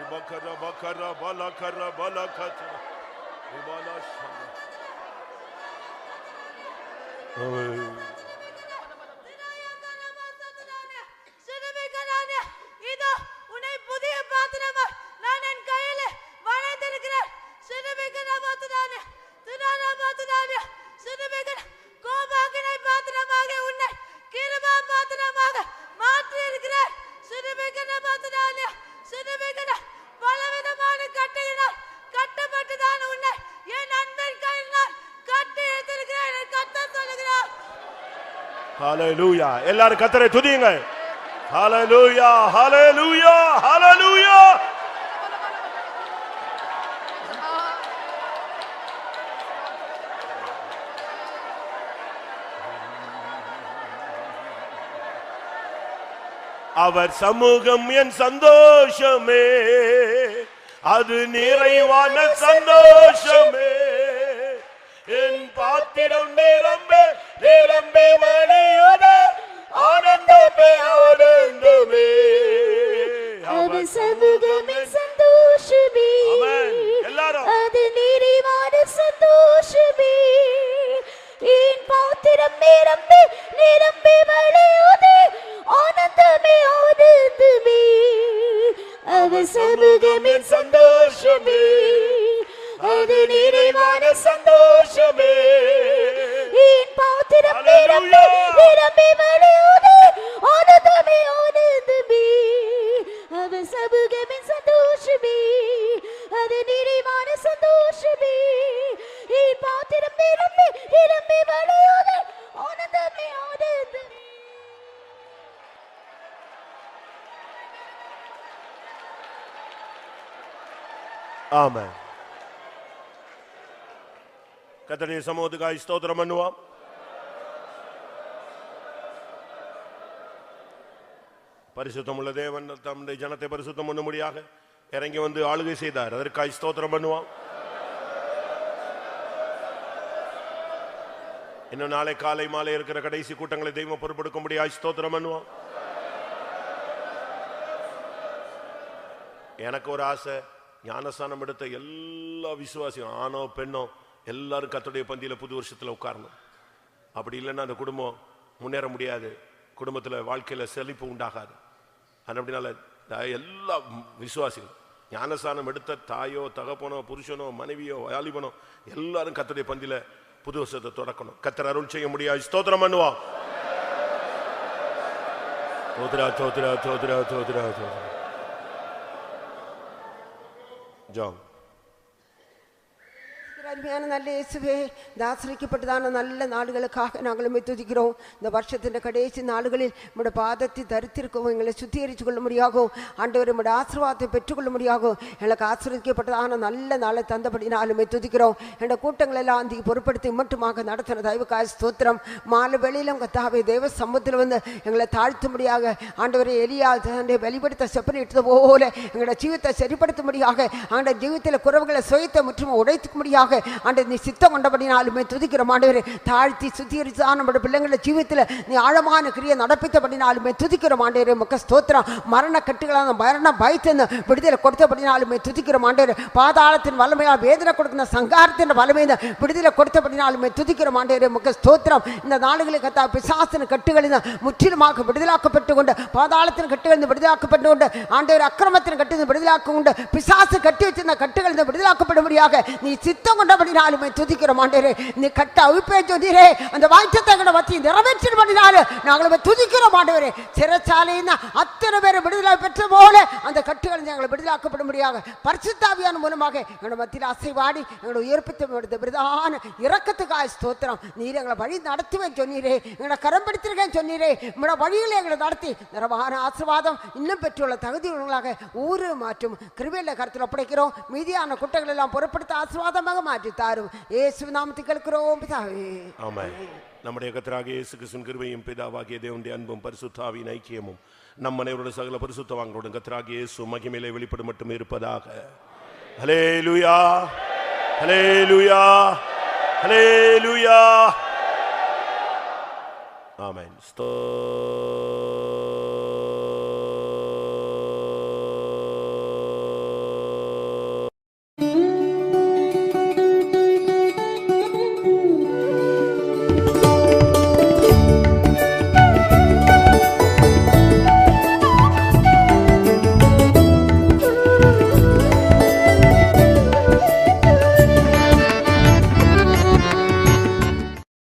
Speaker 2: Ibakara bakara bala karabala katira. Ibala shama.
Speaker 4: இதோ உன்னை புதிய பாத்திரமா நான் என் கையில வளைத்திருக்கிறேன். சிறுமிகன பாத்திரானே திரானா பாத்திரானே சிறுமிகன கோபாகினை பாத்திரமாக உன்னை கிருபா பாத்திரமாக மாற்றி இருக்கிறேன். சிறுமிகன பாத்திரானே சிறுமிகன பலவிதமான கட்டையினால் கட்டப்பட்டுதான் உன்னை என் அன்பின் கையினால் கட்டி எடுத்திருக்கிறேன். கர்த்தர் சொல்லுகிறார்.
Speaker 2: ஹalleluya. எல்லாரும் கர்த்தரை துதியுங்க. ஹalleluya, ஹalleluya, ஹalleluya. அவர் சமூகம் என் சந்தோஷமே, அது நிறைவான சந்தோஷமே. என் பாத்திரம் நிரம்பே நிரம்பே வழியுதே ஆனந்தமே ஆனந்தமே.
Speaker 4: அவர் சமூகம் என் சந்தோஷமே,
Speaker 2: எல்லாரும்
Speaker 4: அது நிறைவான சந்தோஷமே. என் பாத்திரம் நிரம்பே நிரம்பே சமூகமின் சந்தோஷமே, அது நிறைவான சந்தோஷமே. என் பாத்திரம் நிரம்பி நிரம்பி வழியுது, ஆனந்தமே ஆனந்தமே. அவர் சமூகமின் சந்தோஷமே, அது நிறைவான சந்தோஷமே. என் பாத்திரம் நிரம்பி நிரம்பி வழியுது, ஆனந்தமே ஆனந்தமே.
Speaker 2: ஆமென். கர்த்தருடைய சமூகத்துக்காய் ஸ்தோத்திரம் பண்ணுவோம். பரிசுத்தமுள்ள தேவன் தம்முடைய ஜனத்தை பரிசுத்தம் பண்ணும்படியாக இறங்கி வந்து ஆளுகை செய்தார். அதற்காய் ஸ்தோத்திரம் பண்ணுவோம். இன்னும் நாளை காலை மாலை இருக்கிற கடைசி கூட்டங்களை தெய்வம் பொறுப்பெடுக்கும்படியாய் ஸ்தோத்திரம் பண்ணுவோம். எனக்கு ஒரு ஆசை, ஞானஸ்நானம் எடுத்த எல்லா விசுவாசியும் ஆணோ பெண்ணோ எல்லாரும் கர்த்தருடைய பந்தியில் புது வருஷத்தில் உட்காரணும். அப்படி இல்லைன்னா அந்த குடும்பம் முன்னேற முடியாது, குடும்பத்தில் வாழ்க்கையில் செழிப்பு உண்டாகாது. அப்படினால எல்லா விசுவாசிகள் ஞானஸ்நானம் எடுத்த தாயோ தகப்பனோ புருஷனோ மனைவியோ வாலிபனோ எல்லாரும் கர்த்தருடைய பந்தியில் புது வருஷத்தை தொடக்கணும். கர்த்தர் அருள் செய்ய முடியாது. ஸ்தோத்திரம் பண்ணுவோம். தோத்ரா தோத்ரா தோத்ரா தோத்ரா தோத்ரா. ஜான்
Speaker 5: அருமையான நல்ல இயேசுவே, தாசரிக்கப்பட்டதான நல்ல நாடுகளுக்காக நாங்கள் துதிக்கிறோம். இந்த வருஷத்தின் கடைசி நாடுகளில் நம்முடைய பாதத்தை தரித்திருக்கவும் எங்களை சுத்திகரித்து கொள்ள முடியாகும். ஆண்டவர் நம்முடைய ஆசீர்வாதத்தை பெற்றுக்கொள்ள முடியாகும். எங்களுக்கு ஆசீர்வதிக்கப்பட்டதான நல்ல நாளை தந்தபடினாலுமே துதிக்கிறோம். என்னோட கூட்டங்கள் எல்லாம் அந்த பொறுப்படுத்தி மட்டுமாக நடத்தின தயவுக்காய் ஸ்தோத்திரம். மாலை வெளியிலும் கத்தாவே தேவ சமூகத்தில் வந்து எங்களை தாழ்த்தும்படியாக ஆண்டவரை எலியா வெளிப்படுத்த செப்பனிட்டது போல எங்களோட ஜீவத்தை சரிப்படுத்தும்படியாக, ஆண்ட ஜீவத்தில் குறவுகளை சுயத்தை முற்றும் உடைத்துக்கும்படியாக ஆண்டவர் நீ சித்தம் கொண்டபடினாலுமே துதிக்கிறோம். ஆண்டவரே தாழ்த்தி சுத்திகரித்துதான் நம்முடைய பிள்ளைங்கள ஜீவித்தில் நீ ஆழமான கிரியை நடப்பித்தபடினாலுமே துதிக்கிறோம். ஆண்டவரே உமக்கு ஸ்தோத்திரம். மரண கட்டுகளான மரண பயத்தின் விடுதலை கொடுத்தபடினாலுமே துதிக்கிறோம். ஆண்டவரே பாதாளத்தின் வல்லமையால் வேதனை கொடுக்கிற சங்காரத்தின் வல்லமையை விடுதலை கொடுத்தபடினாலுமே துதிக்கிறோம். ஆண்டவரே உமக்கு ஸ்தோத்திரம். இந்த நாடுகளை கத்தா பிசாசின் கட்டுகளில் முற்றிலுமாக விடுதலாக்கப்பட்டு கொண்டு, பாதாளத்தின் கட்டுகளில் விடுதலாக்கப்பட்டு கொண்டு, ஆண்டவர் அக்கிரமத்தின் கட்டு விடுதலாக்க கொண்டு, பிசாசு கட்டி வச்சிருந்த கட்டுகளில் விடுதலாக்கப்படும்படியாக நீ சித்தம் கொண்டபடினாலுமே துதிக்கிறோம். ஆண்டவரே நீ கட்ட அவிப்பே சொன்னீரே, அந்த வாய்ச்சத்தை மத்தி நிறைவேற்றினாலும் நாங்கள் துதிக்கிறோம். ஆண்டவரே சிறைச்சாலையின் அத்தனை பேரை விடுதலை பெற்ற போல அந்த கட்டுகள் எங்களை விடுதலாக்கப்படும்படியாக பரிசுத்தாவியான மூலமாக எங்களோட மத்தியில் அசைவாடி எங்களோட உயர்ப்பித்த பிரதான இரக்கத்துக்காக ஸ்தோத்திரம். நீர் எங்களை வழி நடத்துவேன் சொன்னீரே, எங்களை கரம் பிடித்திருக்கேன் சொன்னீரே, உங்களோட வழிகளை எங்களை நடத்தி நிறமான ஆசீர்வாதம் இன்னும் பெற்றுள்ள தகுதியுள்ளவர்களாக ஊரு மாற்றும் கிருபையில கருத்தில் ஒப்படைக்கிறோம். மீதியான குட்டைகள் எல்லாம் பொருட்படுத்த ஆசீர்வாதமாக மாற்றி தாரும். இயேசு நாமத்தில் கேட்கிறோம் பிதாவே.
Speaker 2: ஆமென். நம்முடைய கர்த்தராகிய இயேசு கிறிஸ்துவின் கிருபையும் பிதாவாகிய தேவனுடைய அன்பும் பரிசுத்தாவின் ஐக்கியமும் நம் அனைவருடைய சகல பரிசுத்தவான்களுடன் கர்த்தராகிய இயேசு மகிமையிலே வெளிப்படும் மட்டும் இருப்பதாக. ஹல்லேலூயா ஹல்லேலூயா ஹல்லேலூயா. ஆமென்.